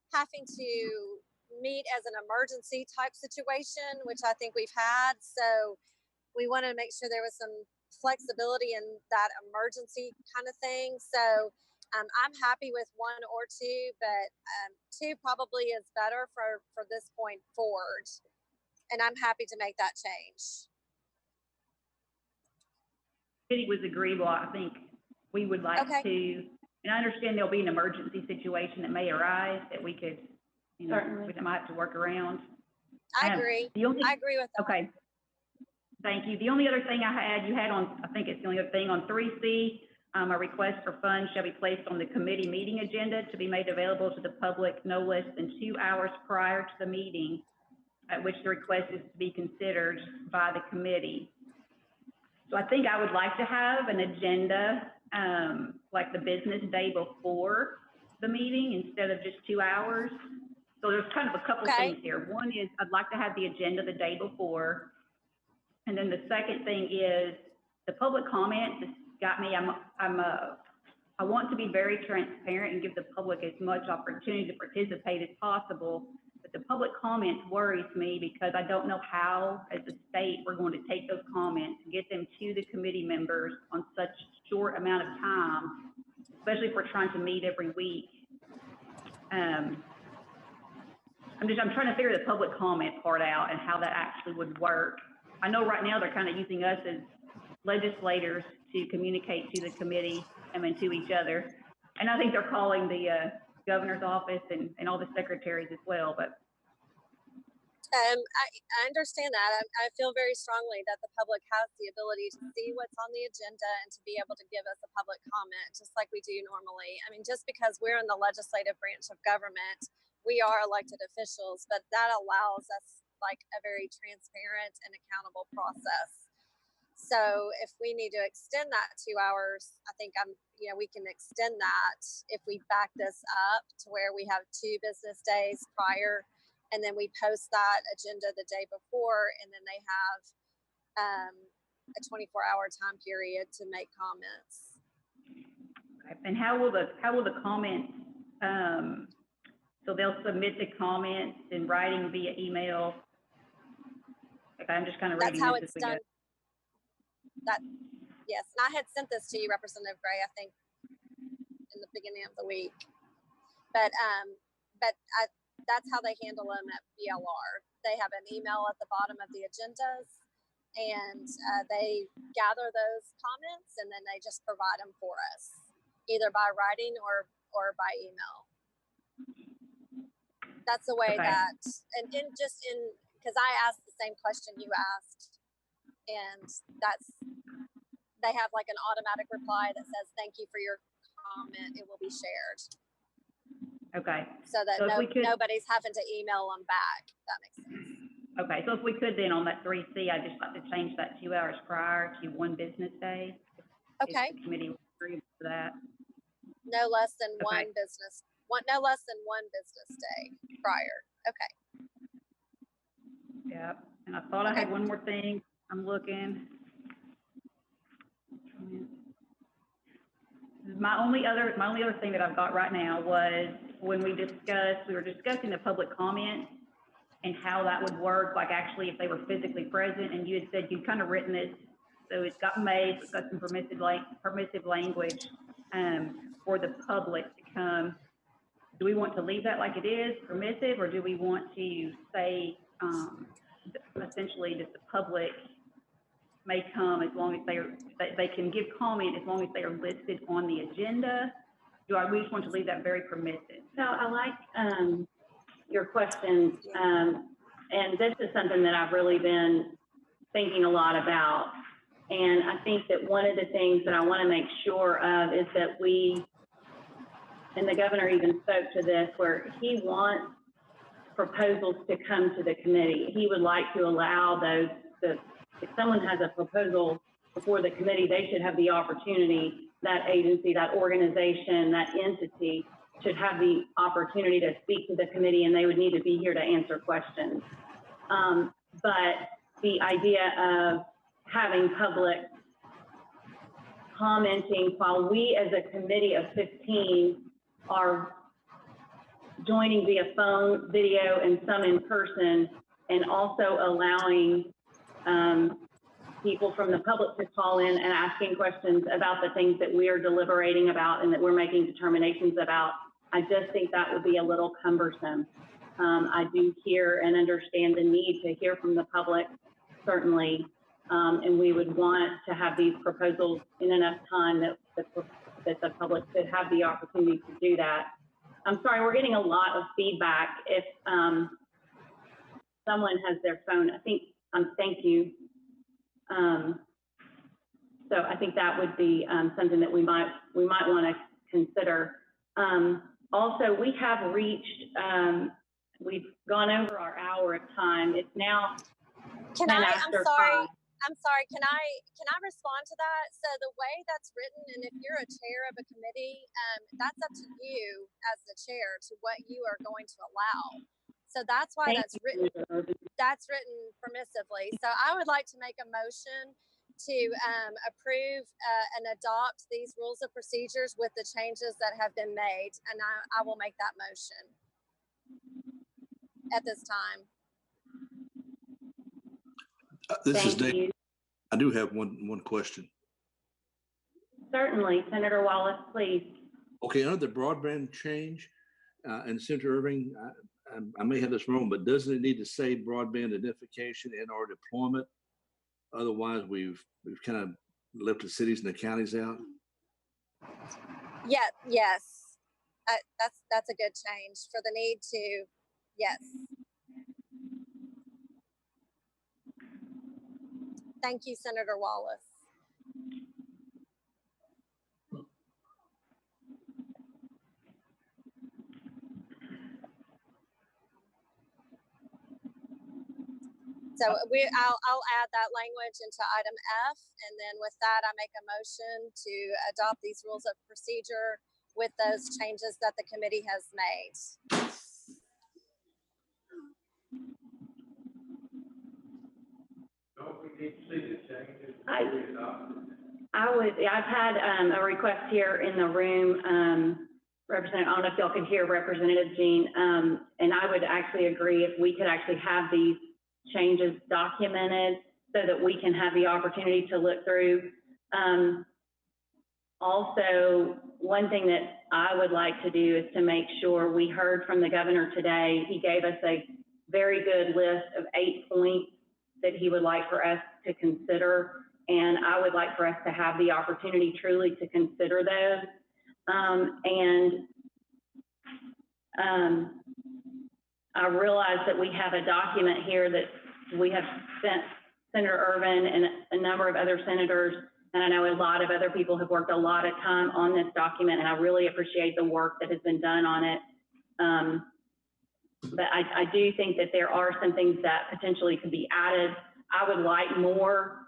[SPEAKER 5] having to meet as an emergency type situation, which I think we've had. So we want to make sure there was some flexibility in that emergency kind of thing. So I'm happy with 1 or 2, but 2 probably is better for this point forward. And I'm happy to make that change.
[SPEAKER 11] City was agreeable. I think we would like to, and I understand there'll be an emergency situation that may arise that we could, we might have to work around.
[SPEAKER 5] I agree. I agree with that.
[SPEAKER 11] Okay. Thank you. The only other thing you had on, I think it's the only other thing on 3C, a request for funds shall be placed on the committee meeting agenda to be made available to the public no less than 2 hours prior to the meeting at which the request is to be considered by the committee. So I think I would like to have an agenda like the business day before the meeting instead of just 2 hours. So there's kind of a couple things here. One is I'd like to have the agenda the day before. And then the second thing is the public comment has got me, I want to be very transparent and give the public as much opportunity to participate as possible. But the public comments worries me because I don't know how, as a state, we're going to take those comments, get them to the committee members on such short amount of time, especially if we're trying to meet every week. I'm trying to figure the public comment part out and how that actually would work. I know right now they're kind of using us as legislators to communicate to the committee and then to each other. And I think they're calling the governor's office and all the secretaries as well, but.
[SPEAKER 5] I understand that. I feel very strongly that the public has the ability to see what's on the agenda and to be able to give us a public comment, just like we do normally. I mean, just because we're in the legislative branch of government, we are elected officials, but that allows us like a very transparent and accountable process. So if we need to extend that 2 hours, I think we can extend that if we back this up to where we have 2 business days prior, and then we post that agenda the day before, and then they have a 24-hour time period to make comments.
[SPEAKER 11] Okay. And how will the comments? So they'll submit the comments in writing via email. Okay, I'm just kind of reading.
[SPEAKER 5] That's how it's done. Yes, and I had sent this to you, Representative Gray, I think in the beginning of the week. But that's how they handle them at BLR. They have an email at the bottom of the agendas, and they gather those comments, and then they just provide them for us, either by writing or by email. That's the way that, and because I asked the same question you asked, and they have like an automatic reply that says, "Thank you for your comment. It will be shared."
[SPEAKER 11] Okay.
[SPEAKER 5] So that nobody's having to email them back. If that makes sense.
[SPEAKER 11] Okay. So if we could then on that 3C, I'd just like to change that 2 hours prior to 1 business day.
[SPEAKER 5] Okay.
[SPEAKER 11] If the committee would agree for that.
[SPEAKER 5] No less than no less than one business day prior. Okay.
[SPEAKER 11] Yeah. And I thought I had one more thing. I'm looking. My only other thing that I've got right now was when we were discussing the public comment and how that would work, like actually if they were physically present, and you had said you'd kind of written this, so it's got made, it's got some permissive language for the public to come. Do we want to leave that like it is, permissive, or do we want to say essentially that the public may come as long as they can give comment as long as they are listed on the agenda? We just want to leave that very permissive?
[SPEAKER 1] So I like your questions, and this is something that I've really been thinking a lot about. And I think that one of the things that I want to make sure of is that and the governor even spoke to this, where he wants proposals to come to the committee. He would like to allow those, if someone has a proposal before the committee, they should have the opportunity, that agency, that organization, that entity should have the opportunity to speak to the committee, and they would need to be here to answer questions. But the idea of having public commenting while we as a committee of 15 are joining via phone, video, and some in person, and also allowing people from the public to call in and asking questions about the things that we are deliberating about and that we're making determinations about. I just think that would be a little cumbersome. I do hear and understand the need to hear from the public, certainly, and we would want to have these proposals in enough time that the public could have the opportunity to do that. I'm sorry, we're getting a lot of feedback. If someone has their phone, I think, thank you. So I think that would be something that we might want to consider. Also, we have reached, we've gone over our hour of time. It's now 10 after 5.
[SPEAKER 5] I'm sorry, can I respond to that? So the way that's written, and if you're a chair of a committee, that's up to you as the chair to what you are going to allow. So that's why that's written permissively. So I would like to make a motion to approve and adopt these rules of procedures with the changes that have been made, and I will make that motion. at this time.
[SPEAKER 8] This is
[SPEAKER 1] Thank
[SPEAKER 8] Dave.
[SPEAKER 1] you.
[SPEAKER 8] I do have one question.
[SPEAKER 1] Certainly, Senator Wallace, please.
[SPEAKER 8] Okay, under the broadband change, and Senator Irving, I may have this wrong, but doesn't it need to say broadband identification in our deployment? Otherwise, we've kind of left the cities and the counties out.
[SPEAKER 5] Yeah, yes. That's a good change for the need to, yes. Thank you, Senator Wallace. So I'll add that language into item F, and then with that, I make a motion to adopt these rules of procedure with those changes that the committee has made.
[SPEAKER 1] I've had a request here in the room, Representative, I don't know if y'all could hear Representative Jean, and I would actually agree if we could actually have these changes documented so that we can have the opportunity to look through. Also, one thing that I would like to do is to make sure we heard from the governor today. He gave us a very good list of 8 points that he would like for us to consider. And I would like for us to have the opportunity truly to consider those. I realize that we have a document here that we have sent Senator Irvin and a number of other senators, and I know a lot of other people have worked a lot of time on this document, and I really appreciate the work that has been done on it. But I do think that there are some things that potentially could be added. I would like more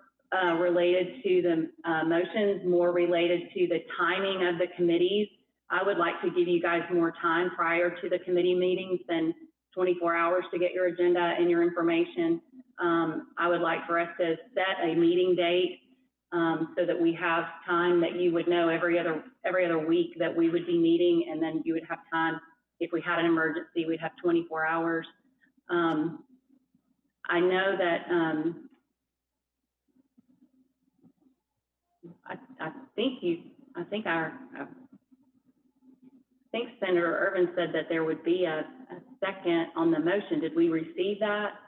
[SPEAKER 1] related to the motions, more related to the timing of the committees. I would like to give you guys more time prior to the committee meetings than 24 hours to get your agenda and your information. I would like for us to set a meeting date so that we have time that you would know every other week that we would be meeting, and then you would have time. If we had an emergency, we'd have 24 hours. I know that I think Senator Irvin said that there would be a second on the motion. Did we receive that?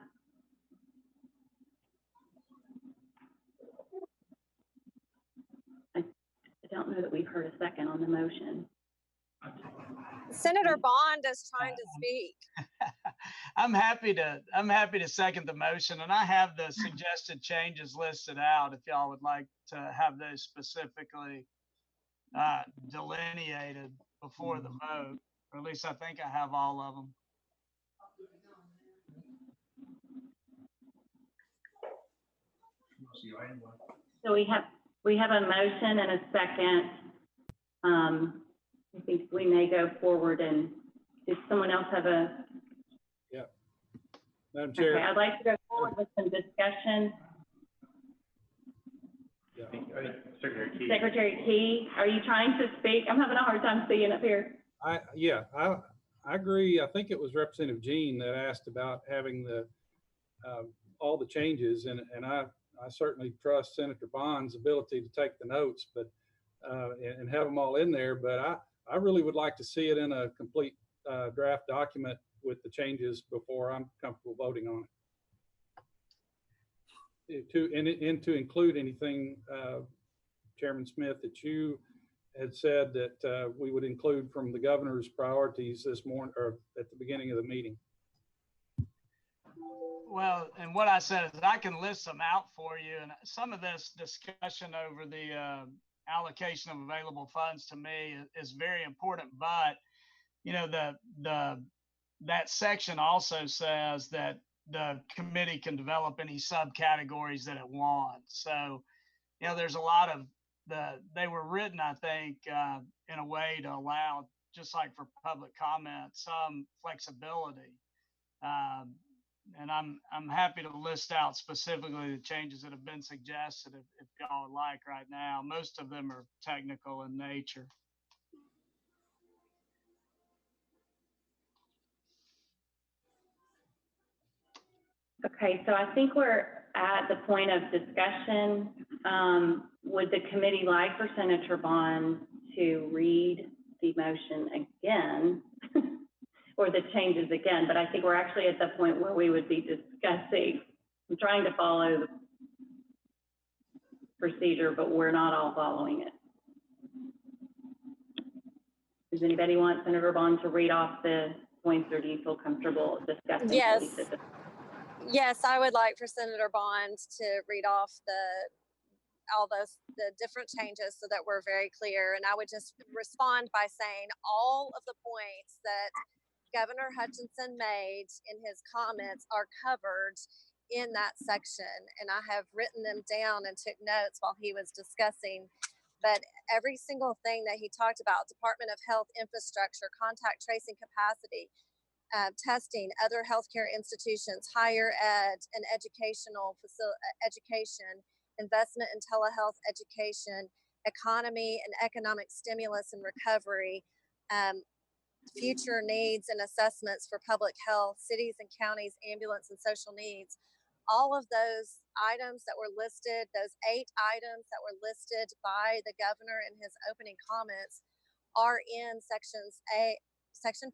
[SPEAKER 1] I don't know that we've heard a second on the motion.
[SPEAKER 5] Senator Bond is trying to speak.
[SPEAKER 4] I'm happy to second the motion, and I have the suggested changes listed out if y'all would like to have those specifically delineated before the vote, or at least I think I have all of them.
[SPEAKER 1] So we have a motion and a second. I think we may go forward, and does someone else have a?
[SPEAKER 6] Yeah. Madam Chair.
[SPEAKER 1] Okay, I'd like to go forward with some discussion.
[SPEAKER 6] Yeah.
[SPEAKER 1] Secretary Key, are you trying to speak? I'm having a hard time seeing up here.
[SPEAKER 6] I agree. I think it was Representative Jean that asked about having the all the changes, and I certainly trust Senator Bond's ability to take the notes, but and have them all in there. But I really would like to see it in a complete draft document with the changes before I'm comfortable voting on it. To include anything, Chairman Smith, that you had said that we would include from the governor's priorities this morning or at the beginning of the meeting.
[SPEAKER 4] Well, and what I said is I can list them out for you, and some of this discussion over the allocation of available funds to me is very important. But you know, that section also says that the committee can develop any subcategories that it wants. So, you know, there's a lot of they were written, I think, in a way to allow, just like for public comment, some flexibility. And I'm happy to list out specifically the changes that have been suggested if y'all would like right now. Most of them are technical in nature.
[SPEAKER 1] Okay, so I think we're at the point of discussion. Would the committee like for Senator Bond to read the motion again or the changes again? But I think we're actually at the point where we would be discussing, I'm trying to follow the procedure, but we're not all following it. Does anybody want Senator Bond to read off the points, or do you feel comfortable discussing?
[SPEAKER 5] Yes. Yes, I would like for Senator Bond to read off the different changes so that we're very clear. And I would just respond by saying all of the points that Governor Hutchinson made in his comments are covered in that section. And I have written them down and took notes while he was discussing. But every single thing that he talked about, Department of Health infrastructure, contact tracing capacity, testing, other healthcare institutions, higher ed and education, investment in telehealth education, economy and economic stimulus and recovery, future needs and assessments for public health, cities and counties, ambulance and social needs. All of those items that were listed, those 8 items that were listed by the governor in his opening comments, are in Section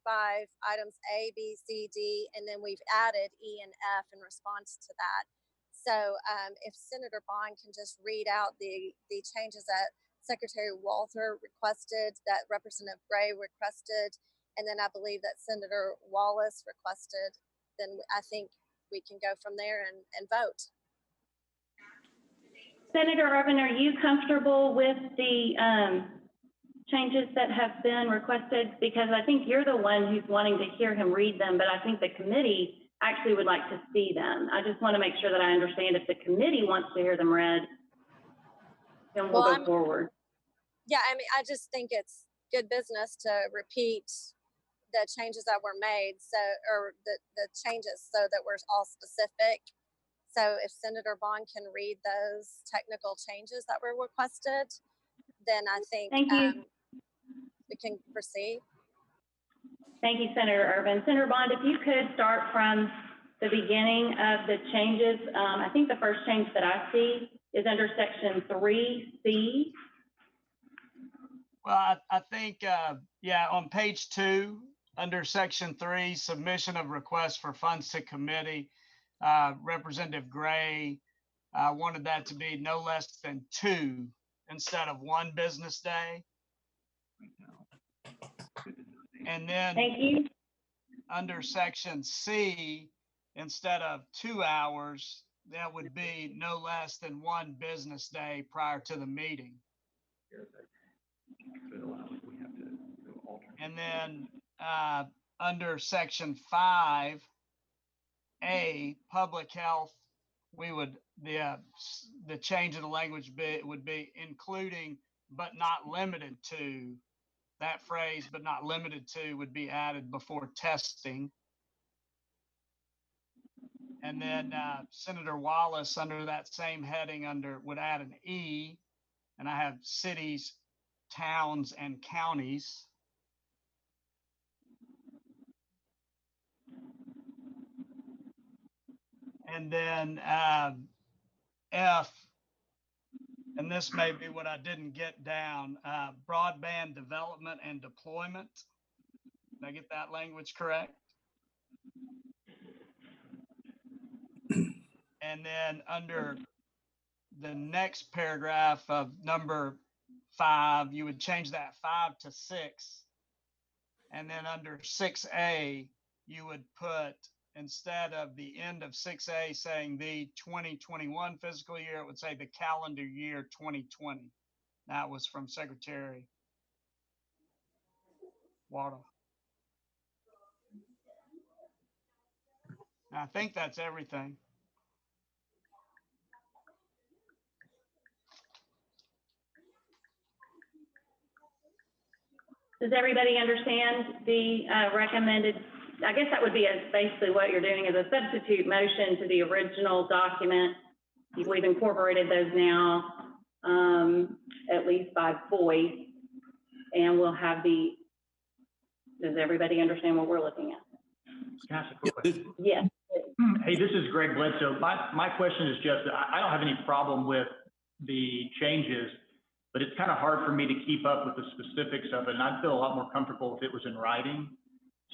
[SPEAKER 5] 5, items A, B, C, D, and then we've added E and F in response to that. So if Senator Bond can just read out the changes that Secretary Walther requested, that Representative Gray requested, and then I believe that Senator Wallace requested, then I think we can go from there and vote.
[SPEAKER 1] Senator Irvin, are you comfortable with the changes that have been requested? Because I think you're the one who's wanting to hear him read them, but I think the committee actually would like to see them. I just want to make sure that I understand if the committee wants to hear them read, then we'll go forward.
[SPEAKER 5] Yeah, I mean, I just think it's good business to repeat the changes that were made, or the changes, so that we're all specific. So if Senator Bond can read those technical changes that were requested, then I think we can proceed.
[SPEAKER 1] Thank you, Senator Irvin. Senator Bond, if you could start from the beginning of the changes. I think the first change that I see is under Section 3C.
[SPEAKER 4] Well, I think, yeah, on page 2, under Section 3, submission of requests for funds to committee, Representative Gray wanted that to be no less than 2 instead of 1 business day. And then
[SPEAKER 1] thank you.
[SPEAKER 4] Under Section C, instead of 2 hours, that would be no less than 1 business day prior to the meeting. And then under Section 5A, public health, we would, the change in the language would be including but not limited to. That phrase, but not limited to, would be added before testing. And then Senator Wallace, under that same heading, would add an E, and I have cities, towns, and counties. And then F, and this may be what I didn't get down, broadband development and deployment. Did I get that language correct? And then under the next paragraph of number 5, you would change that 5 to 6. And then under 6A, you would put, instead of the end of 6A saying the 2021 fiscal year, it would say the calendar year 2020. That was from Secretary Waddle. I think that's everything.
[SPEAKER 1] Does everybody understand the recommended? I guess that would be basically what you're doing is a substitute motion to the original document. We've incorporated those now, at least by voice, and we'll have does everybody understand what we're looking at?
[SPEAKER 2] Can I ask a quick question?
[SPEAKER 1] Yes.
[SPEAKER 13] Hey, this is Greg Bledsoe. My question is just, I don't have any problem with the changes, but it's kind of hard for me to keep up with the specifics of it, and I'd feel a lot more comfortable if it was in writing.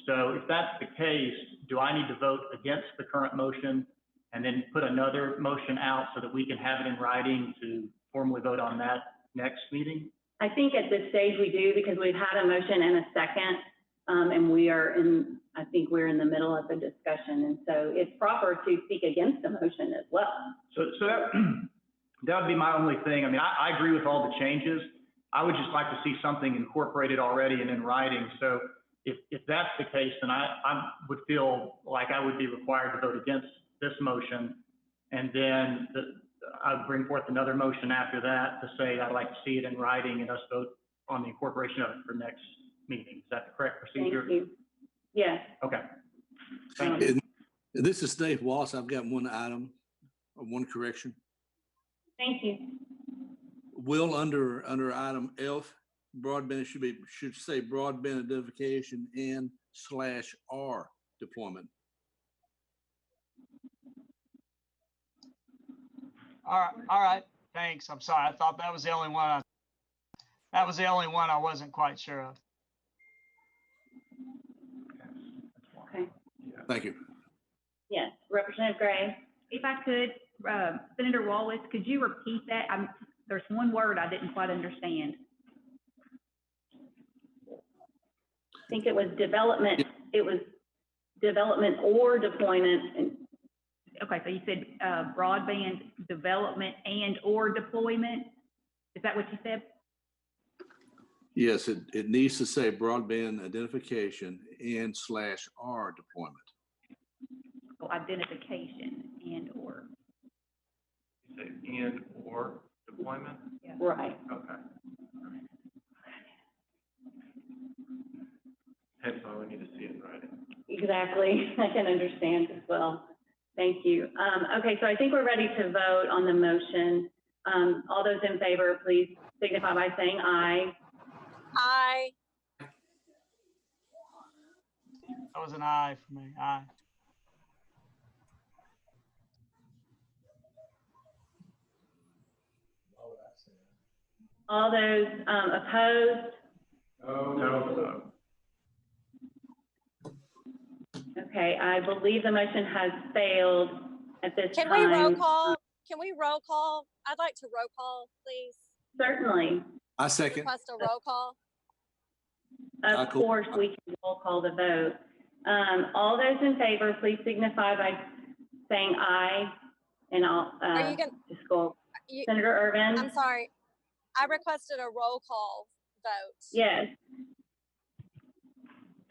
[SPEAKER 13] So if that's the case, do I need to vote against the current motion and then put another motion out so that we can have it in writing to formally vote on that next meeting?
[SPEAKER 1] I think at this stage we do, because we've had a motion and a second, and I think we're in the middle of the discussion. And so it's proper to speak against the motion as well.
[SPEAKER 13] So that would be my only thing. I mean, I agree with all the changes. I would just like to see something incorporated already and in writing. So if that's the case, then I would feel like I would be required to vote against this motion. And then I'd bring forth another motion after that to say I'd like to see it in writing and us vote on the incorporation of it for next meeting. Is that the correct procedure?
[SPEAKER 1] Thank you. Yes.
[SPEAKER 13] Okay. Thank you.
[SPEAKER 8] And this is Dave Wallace. I've got one item, one correction.
[SPEAKER 1] Thank you.
[SPEAKER 8] Will, under item F, broadband should say broadband identification and /R deployment.
[SPEAKER 4] All right. Thanks. I'm sorry. I thought that was the only one. That was the only one I wasn't quite sure of.
[SPEAKER 1] Okay.
[SPEAKER 8] Thank you.
[SPEAKER 1] Yes, Representative Gray.
[SPEAKER 11] If I could, Senator Wallace, could you repeat that? There's one word I didn't quite understand.
[SPEAKER 1] I think it was development. It was development or deployment. And
[SPEAKER 11] okay, so you said broadband development and or deployment. Is that what you said?
[SPEAKER 8] Yes, it needs to say broadband identification and /R deployment.
[SPEAKER 11] Oh, identification and or.
[SPEAKER 12] You say and or deployment?
[SPEAKER 11] Yeah.
[SPEAKER 1] right.
[SPEAKER 12] Okay. Hence why we need to see it in writing.
[SPEAKER 1] Exactly. I can understand as well. Thank you. Okay, so I think we're ready to vote on the motion. All those in favor, please signify by saying aye.
[SPEAKER 5] Aye.
[SPEAKER 4] That was an aye for me. Aye.
[SPEAKER 1] All those opposed?
[SPEAKER 12] No.
[SPEAKER 1] Okay, I believe the motion has failed at this time.
[SPEAKER 5] Can we roll call? Can we roll call? I'd like to roll call, please.
[SPEAKER 1] Certainly.
[SPEAKER 8] I second.
[SPEAKER 5] Request a roll call.
[SPEAKER 1] Of course, we can roll call the vote. All those in favor, please signify by saying aye. And I'll just go. Senator Irvin?
[SPEAKER 5] I'm sorry. I requested a roll call vote.
[SPEAKER 1] Yes.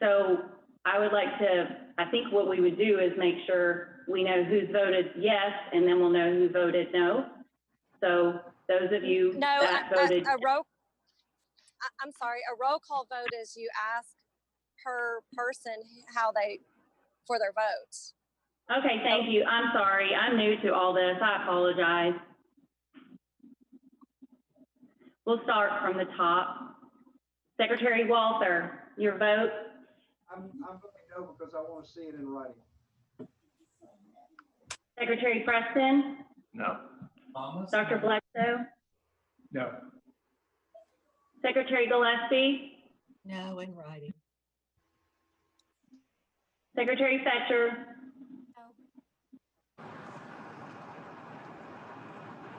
[SPEAKER 1] So I would like to, I think what we would do is make sure we know who's voted yes, and then we'll know who voted no. So those of you that voted.
[SPEAKER 5] I'm sorry, a roll call vote is you ask per person for their votes.
[SPEAKER 1] Okay, thank you. I'm sorry. I'm new to all this. I apologize. We'll start from the top. Secretary Walther, your vote?
[SPEAKER 7] I'm voting no because I want to see it in writing.
[SPEAKER 1] Secretary Preston?
[SPEAKER 12] No.
[SPEAKER 1] Dr. Bledsoe?
[SPEAKER 13] No.
[SPEAKER 1] Secretary Gillespie?
[SPEAKER 10] No, in writing.
[SPEAKER 1] Secretary Fetcher?
[SPEAKER 9] No.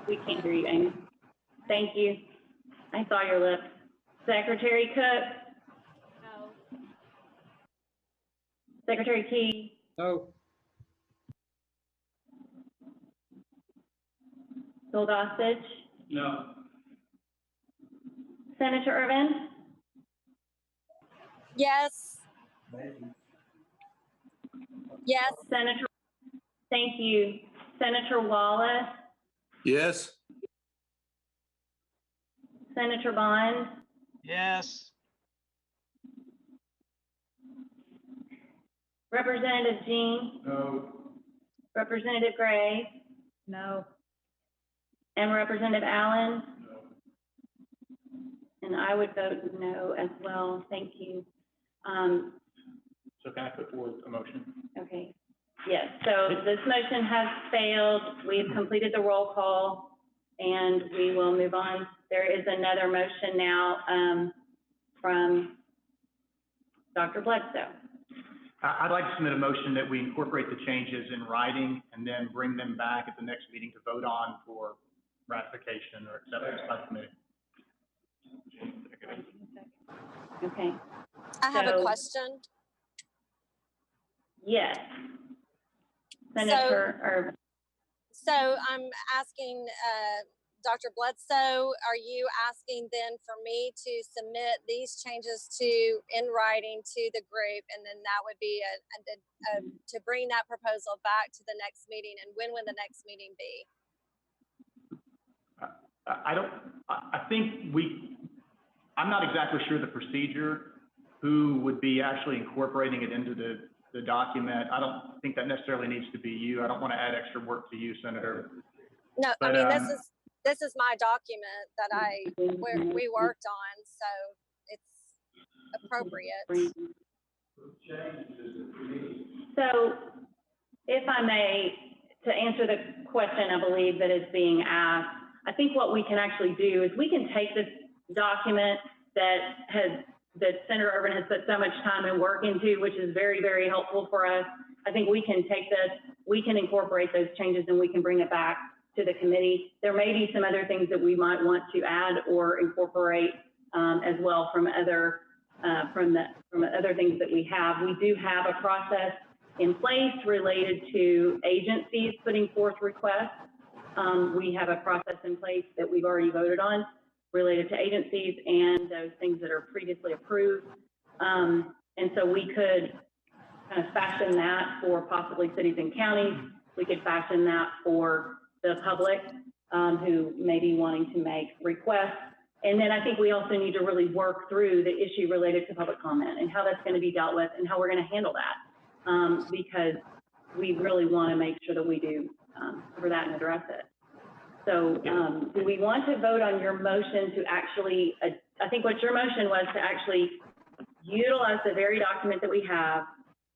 [SPEAKER 1] We can't hear you, Amy. Thank you. I saw your lips. Secretary Cook?
[SPEAKER 5] No.
[SPEAKER 1] Secretary Key?
[SPEAKER 6] No.
[SPEAKER 1] Bill Gossage?
[SPEAKER 13] No.
[SPEAKER 1] Senator Irvin?
[SPEAKER 5] Yes. Yes.
[SPEAKER 1] Senator, thank you. Senator Wallace?
[SPEAKER 8] Yes.
[SPEAKER 1] Senator Bond?
[SPEAKER 4] Yes.
[SPEAKER 1] Representative Jean?
[SPEAKER 13] No.
[SPEAKER 1] Representative Gray?
[SPEAKER 11] No.
[SPEAKER 1] And Representative Allen? And I would vote no as well. Thank you.
[SPEAKER 13] So can I put forward a motion?
[SPEAKER 1] Okay. Yes, so this motion has failed. We've completed the roll call, and we will move on. There is another motion now from Dr. Bledsoe.
[SPEAKER 13] I'd like to submit a motion that we incorporate the changes in writing and then bring them back at the next meeting to vote on for ratification or acceptance by the committee.
[SPEAKER 1] Okay.
[SPEAKER 5] I have a
[SPEAKER 1] So-
[SPEAKER 5] question.
[SPEAKER 1] Yes. Senator, or
[SPEAKER 5] So I'm asking, Dr. Bledsoe, are you asking then for me to submit these changes in writing to the group, and then that would be to bring that proposal back to the next meeting, and when would the next meeting be?
[SPEAKER 13] I'm not exactly sure the procedure, who would be actually incorporating it into the document. I don't think that necessarily needs to be you. I don't want to add extra work to you, Senator.
[SPEAKER 5] No,
[SPEAKER 13] But,
[SPEAKER 5] I mean, this is my document that we worked on, so it's appropriate.
[SPEAKER 1] so if I may, to answer the question I believe that is being asked, I think what we can actually do is we can take this document that Senator Urban has put so much time and work into, which is very, very helpful for us. I think we can take this, we can incorporate those changes, and we can bring it back to the committee. There may be some other things that we might want to add or incorporate as well from other things that we have. We do have a process in place related to agencies putting forth requests. We have a process in place that we've already voted on related to agencies and those things that are previously approved. And so we could kind of fashion that for possibly cities and counties. We could fashion that for the public who may be wanting to make requests. And then I think we also need to really work through the issue related to public comment and how that's going to be dealt with and how we're going to handle that, because we really want to make sure that we do cover that and address it. So do we want to vote on your motion to actually, I think what your motion was to actually utilize the very document that we have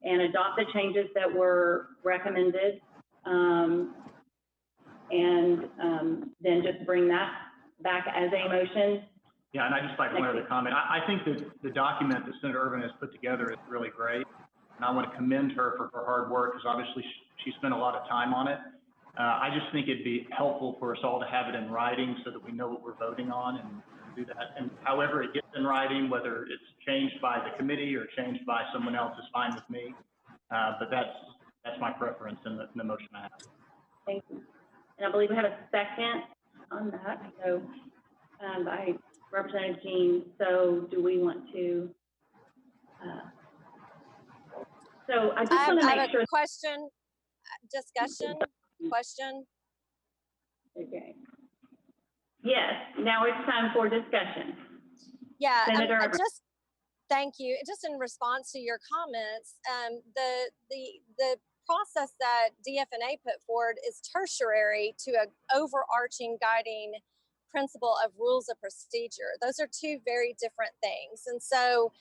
[SPEAKER 1] and adopt the changes that were recommended, and then just bring that back as a motion?
[SPEAKER 13] Yeah, and I just like one other comment. I think that the document that Senator Urban has put together is really great. And I want to commend her for her hard work, because obviously she spent a lot of time on it. I just think it'd be helpful for us all to have it in writing so that we know what we're voting on and do that. And however it gets in writing, whether it's changed by the committee or changed by someone else, is fine with me. But that's my preference in the motion I have.
[SPEAKER 1] Thank you. And I believe we have a second on that. So by Representative Jean. So do we want to? So I just want to make sure.
[SPEAKER 5] I have a question, discussion, question.
[SPEAKER 1] Okay. Yes, now it's time for discussion.
[SPEAKER 5] Yeah,
[SPEAKER 1] Senator
[SPEAKER 5] thank you. Just in response to your comments, the process that DFNA put forward is tertiary to an overarching guiding principle of rules of procedure. Those are two very different things. And so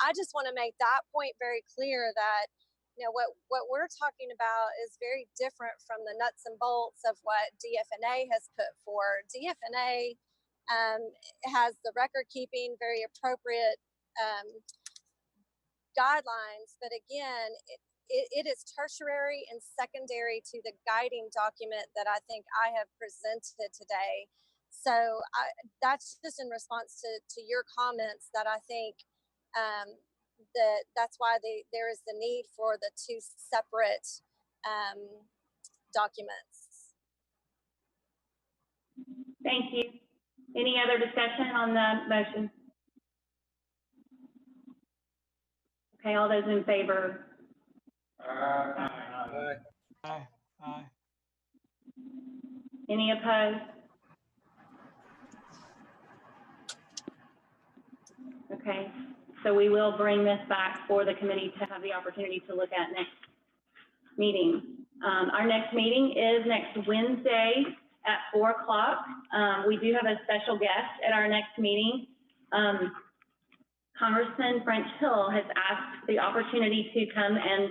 [SPEAKER 5] I just want to make that point very clear that, you know, what we're talking about is very different from the nuts and bolts of what DFNA has put forward. DFNA has the record keeping, very appropriate guidelines, but again, it is tertiary and secondary to the guiding document that I think I have presented today. So that's just in response to your comments that I think that's why there is the need for the two separate documents.
[SPEAKER 1] Thank you. Any other discussion on the motion? Okay, all those in favor?
[SPEAKER 6] Aye.
[SPEAKER 4] Aye. Aye.
[SPEAKER 1] Any opposed? Okay, so we will bring this back for the committee to have the opportunity to look at next meeting. Our next meeting is next Wednesday at 4 o'clock. We do have a special guest at our next meeting. Congressman French Hill has asked the opportunity to come and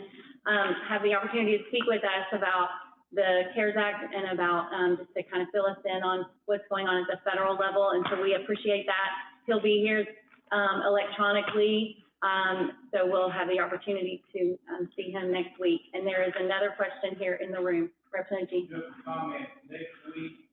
[SPEAKER 1] have the opportunity to speak with us about the CARES Act and about, just to kind of fill us in on what's going on at the federal level. And so we appreciate that. He'll be here, electronically. So we'll have the opportunity to, see him next week. And there is another question here in the room. Representative Jean.
[SPEAKER 14] Just a comment, next week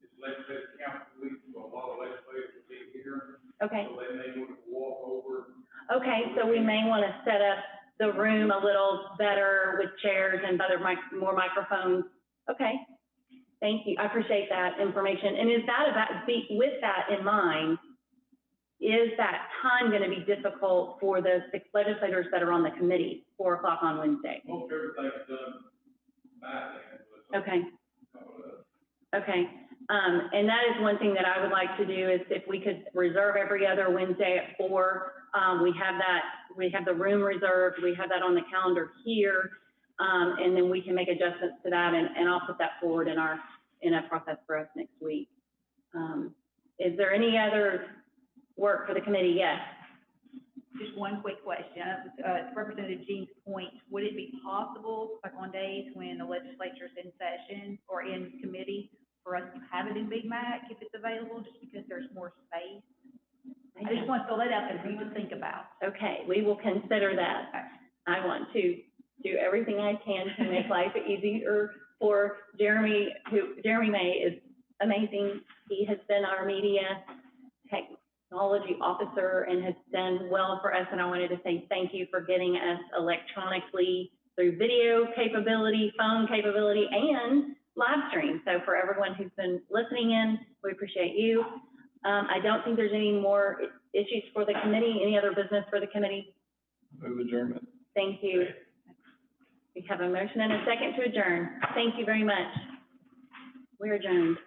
[SPEAKER 14] is legislative council week, so a lot of legislators will be here.
[SPEAKER 1] Okay.
[SPEAKER 14] So they may want to walk over.
[SPEAKER 1] Okay, so we may want to set up the room a little better with chairs and more microphones. Okay, thank you. I appreciate that information. And is that with that in mind, is that time going to be difficult for the 6 legislators that are on the committee, 4 o'clock on Wednesday?
[SPEAKER 14] Most everything's done by then.
[SPEAKER 1] Okay. Okay. And that is one thing that I would like to do is if we could reserve every other Wednesday at 4, we have the room reserved, we have that on the calendar here, and then we can make adjustments to that, and I'll put that forward in a process for us next week. Is there any other work for the committee? Yes.
[SPEAKER 11] Just one quick question. Representative Jean's point, would it be possible, like on days when the legislature's in session or in committee, for us to have it in Big Mac if it's available, just because there's more space? I just want to throw that out there for you to think about.
[SPEAKER 1] Okay, we will consider that. I want to do everything I can to make life easier for Jeremy, Jeremy May is amazing. He has been our media technology officer and has done well for us, and I wanted to say thank you for getting us electronically through video capability, phone capability, and live stream. So for everyone who's been listening in, we appreciate you. I don't think there's any more issues for the committee. Any other business for the committee?
[SPEAKER 3] Move adjournment.
[SPEAKER 1] Thank you. We have a motion and a second to adjourn. Thank you very much. We're adjourned.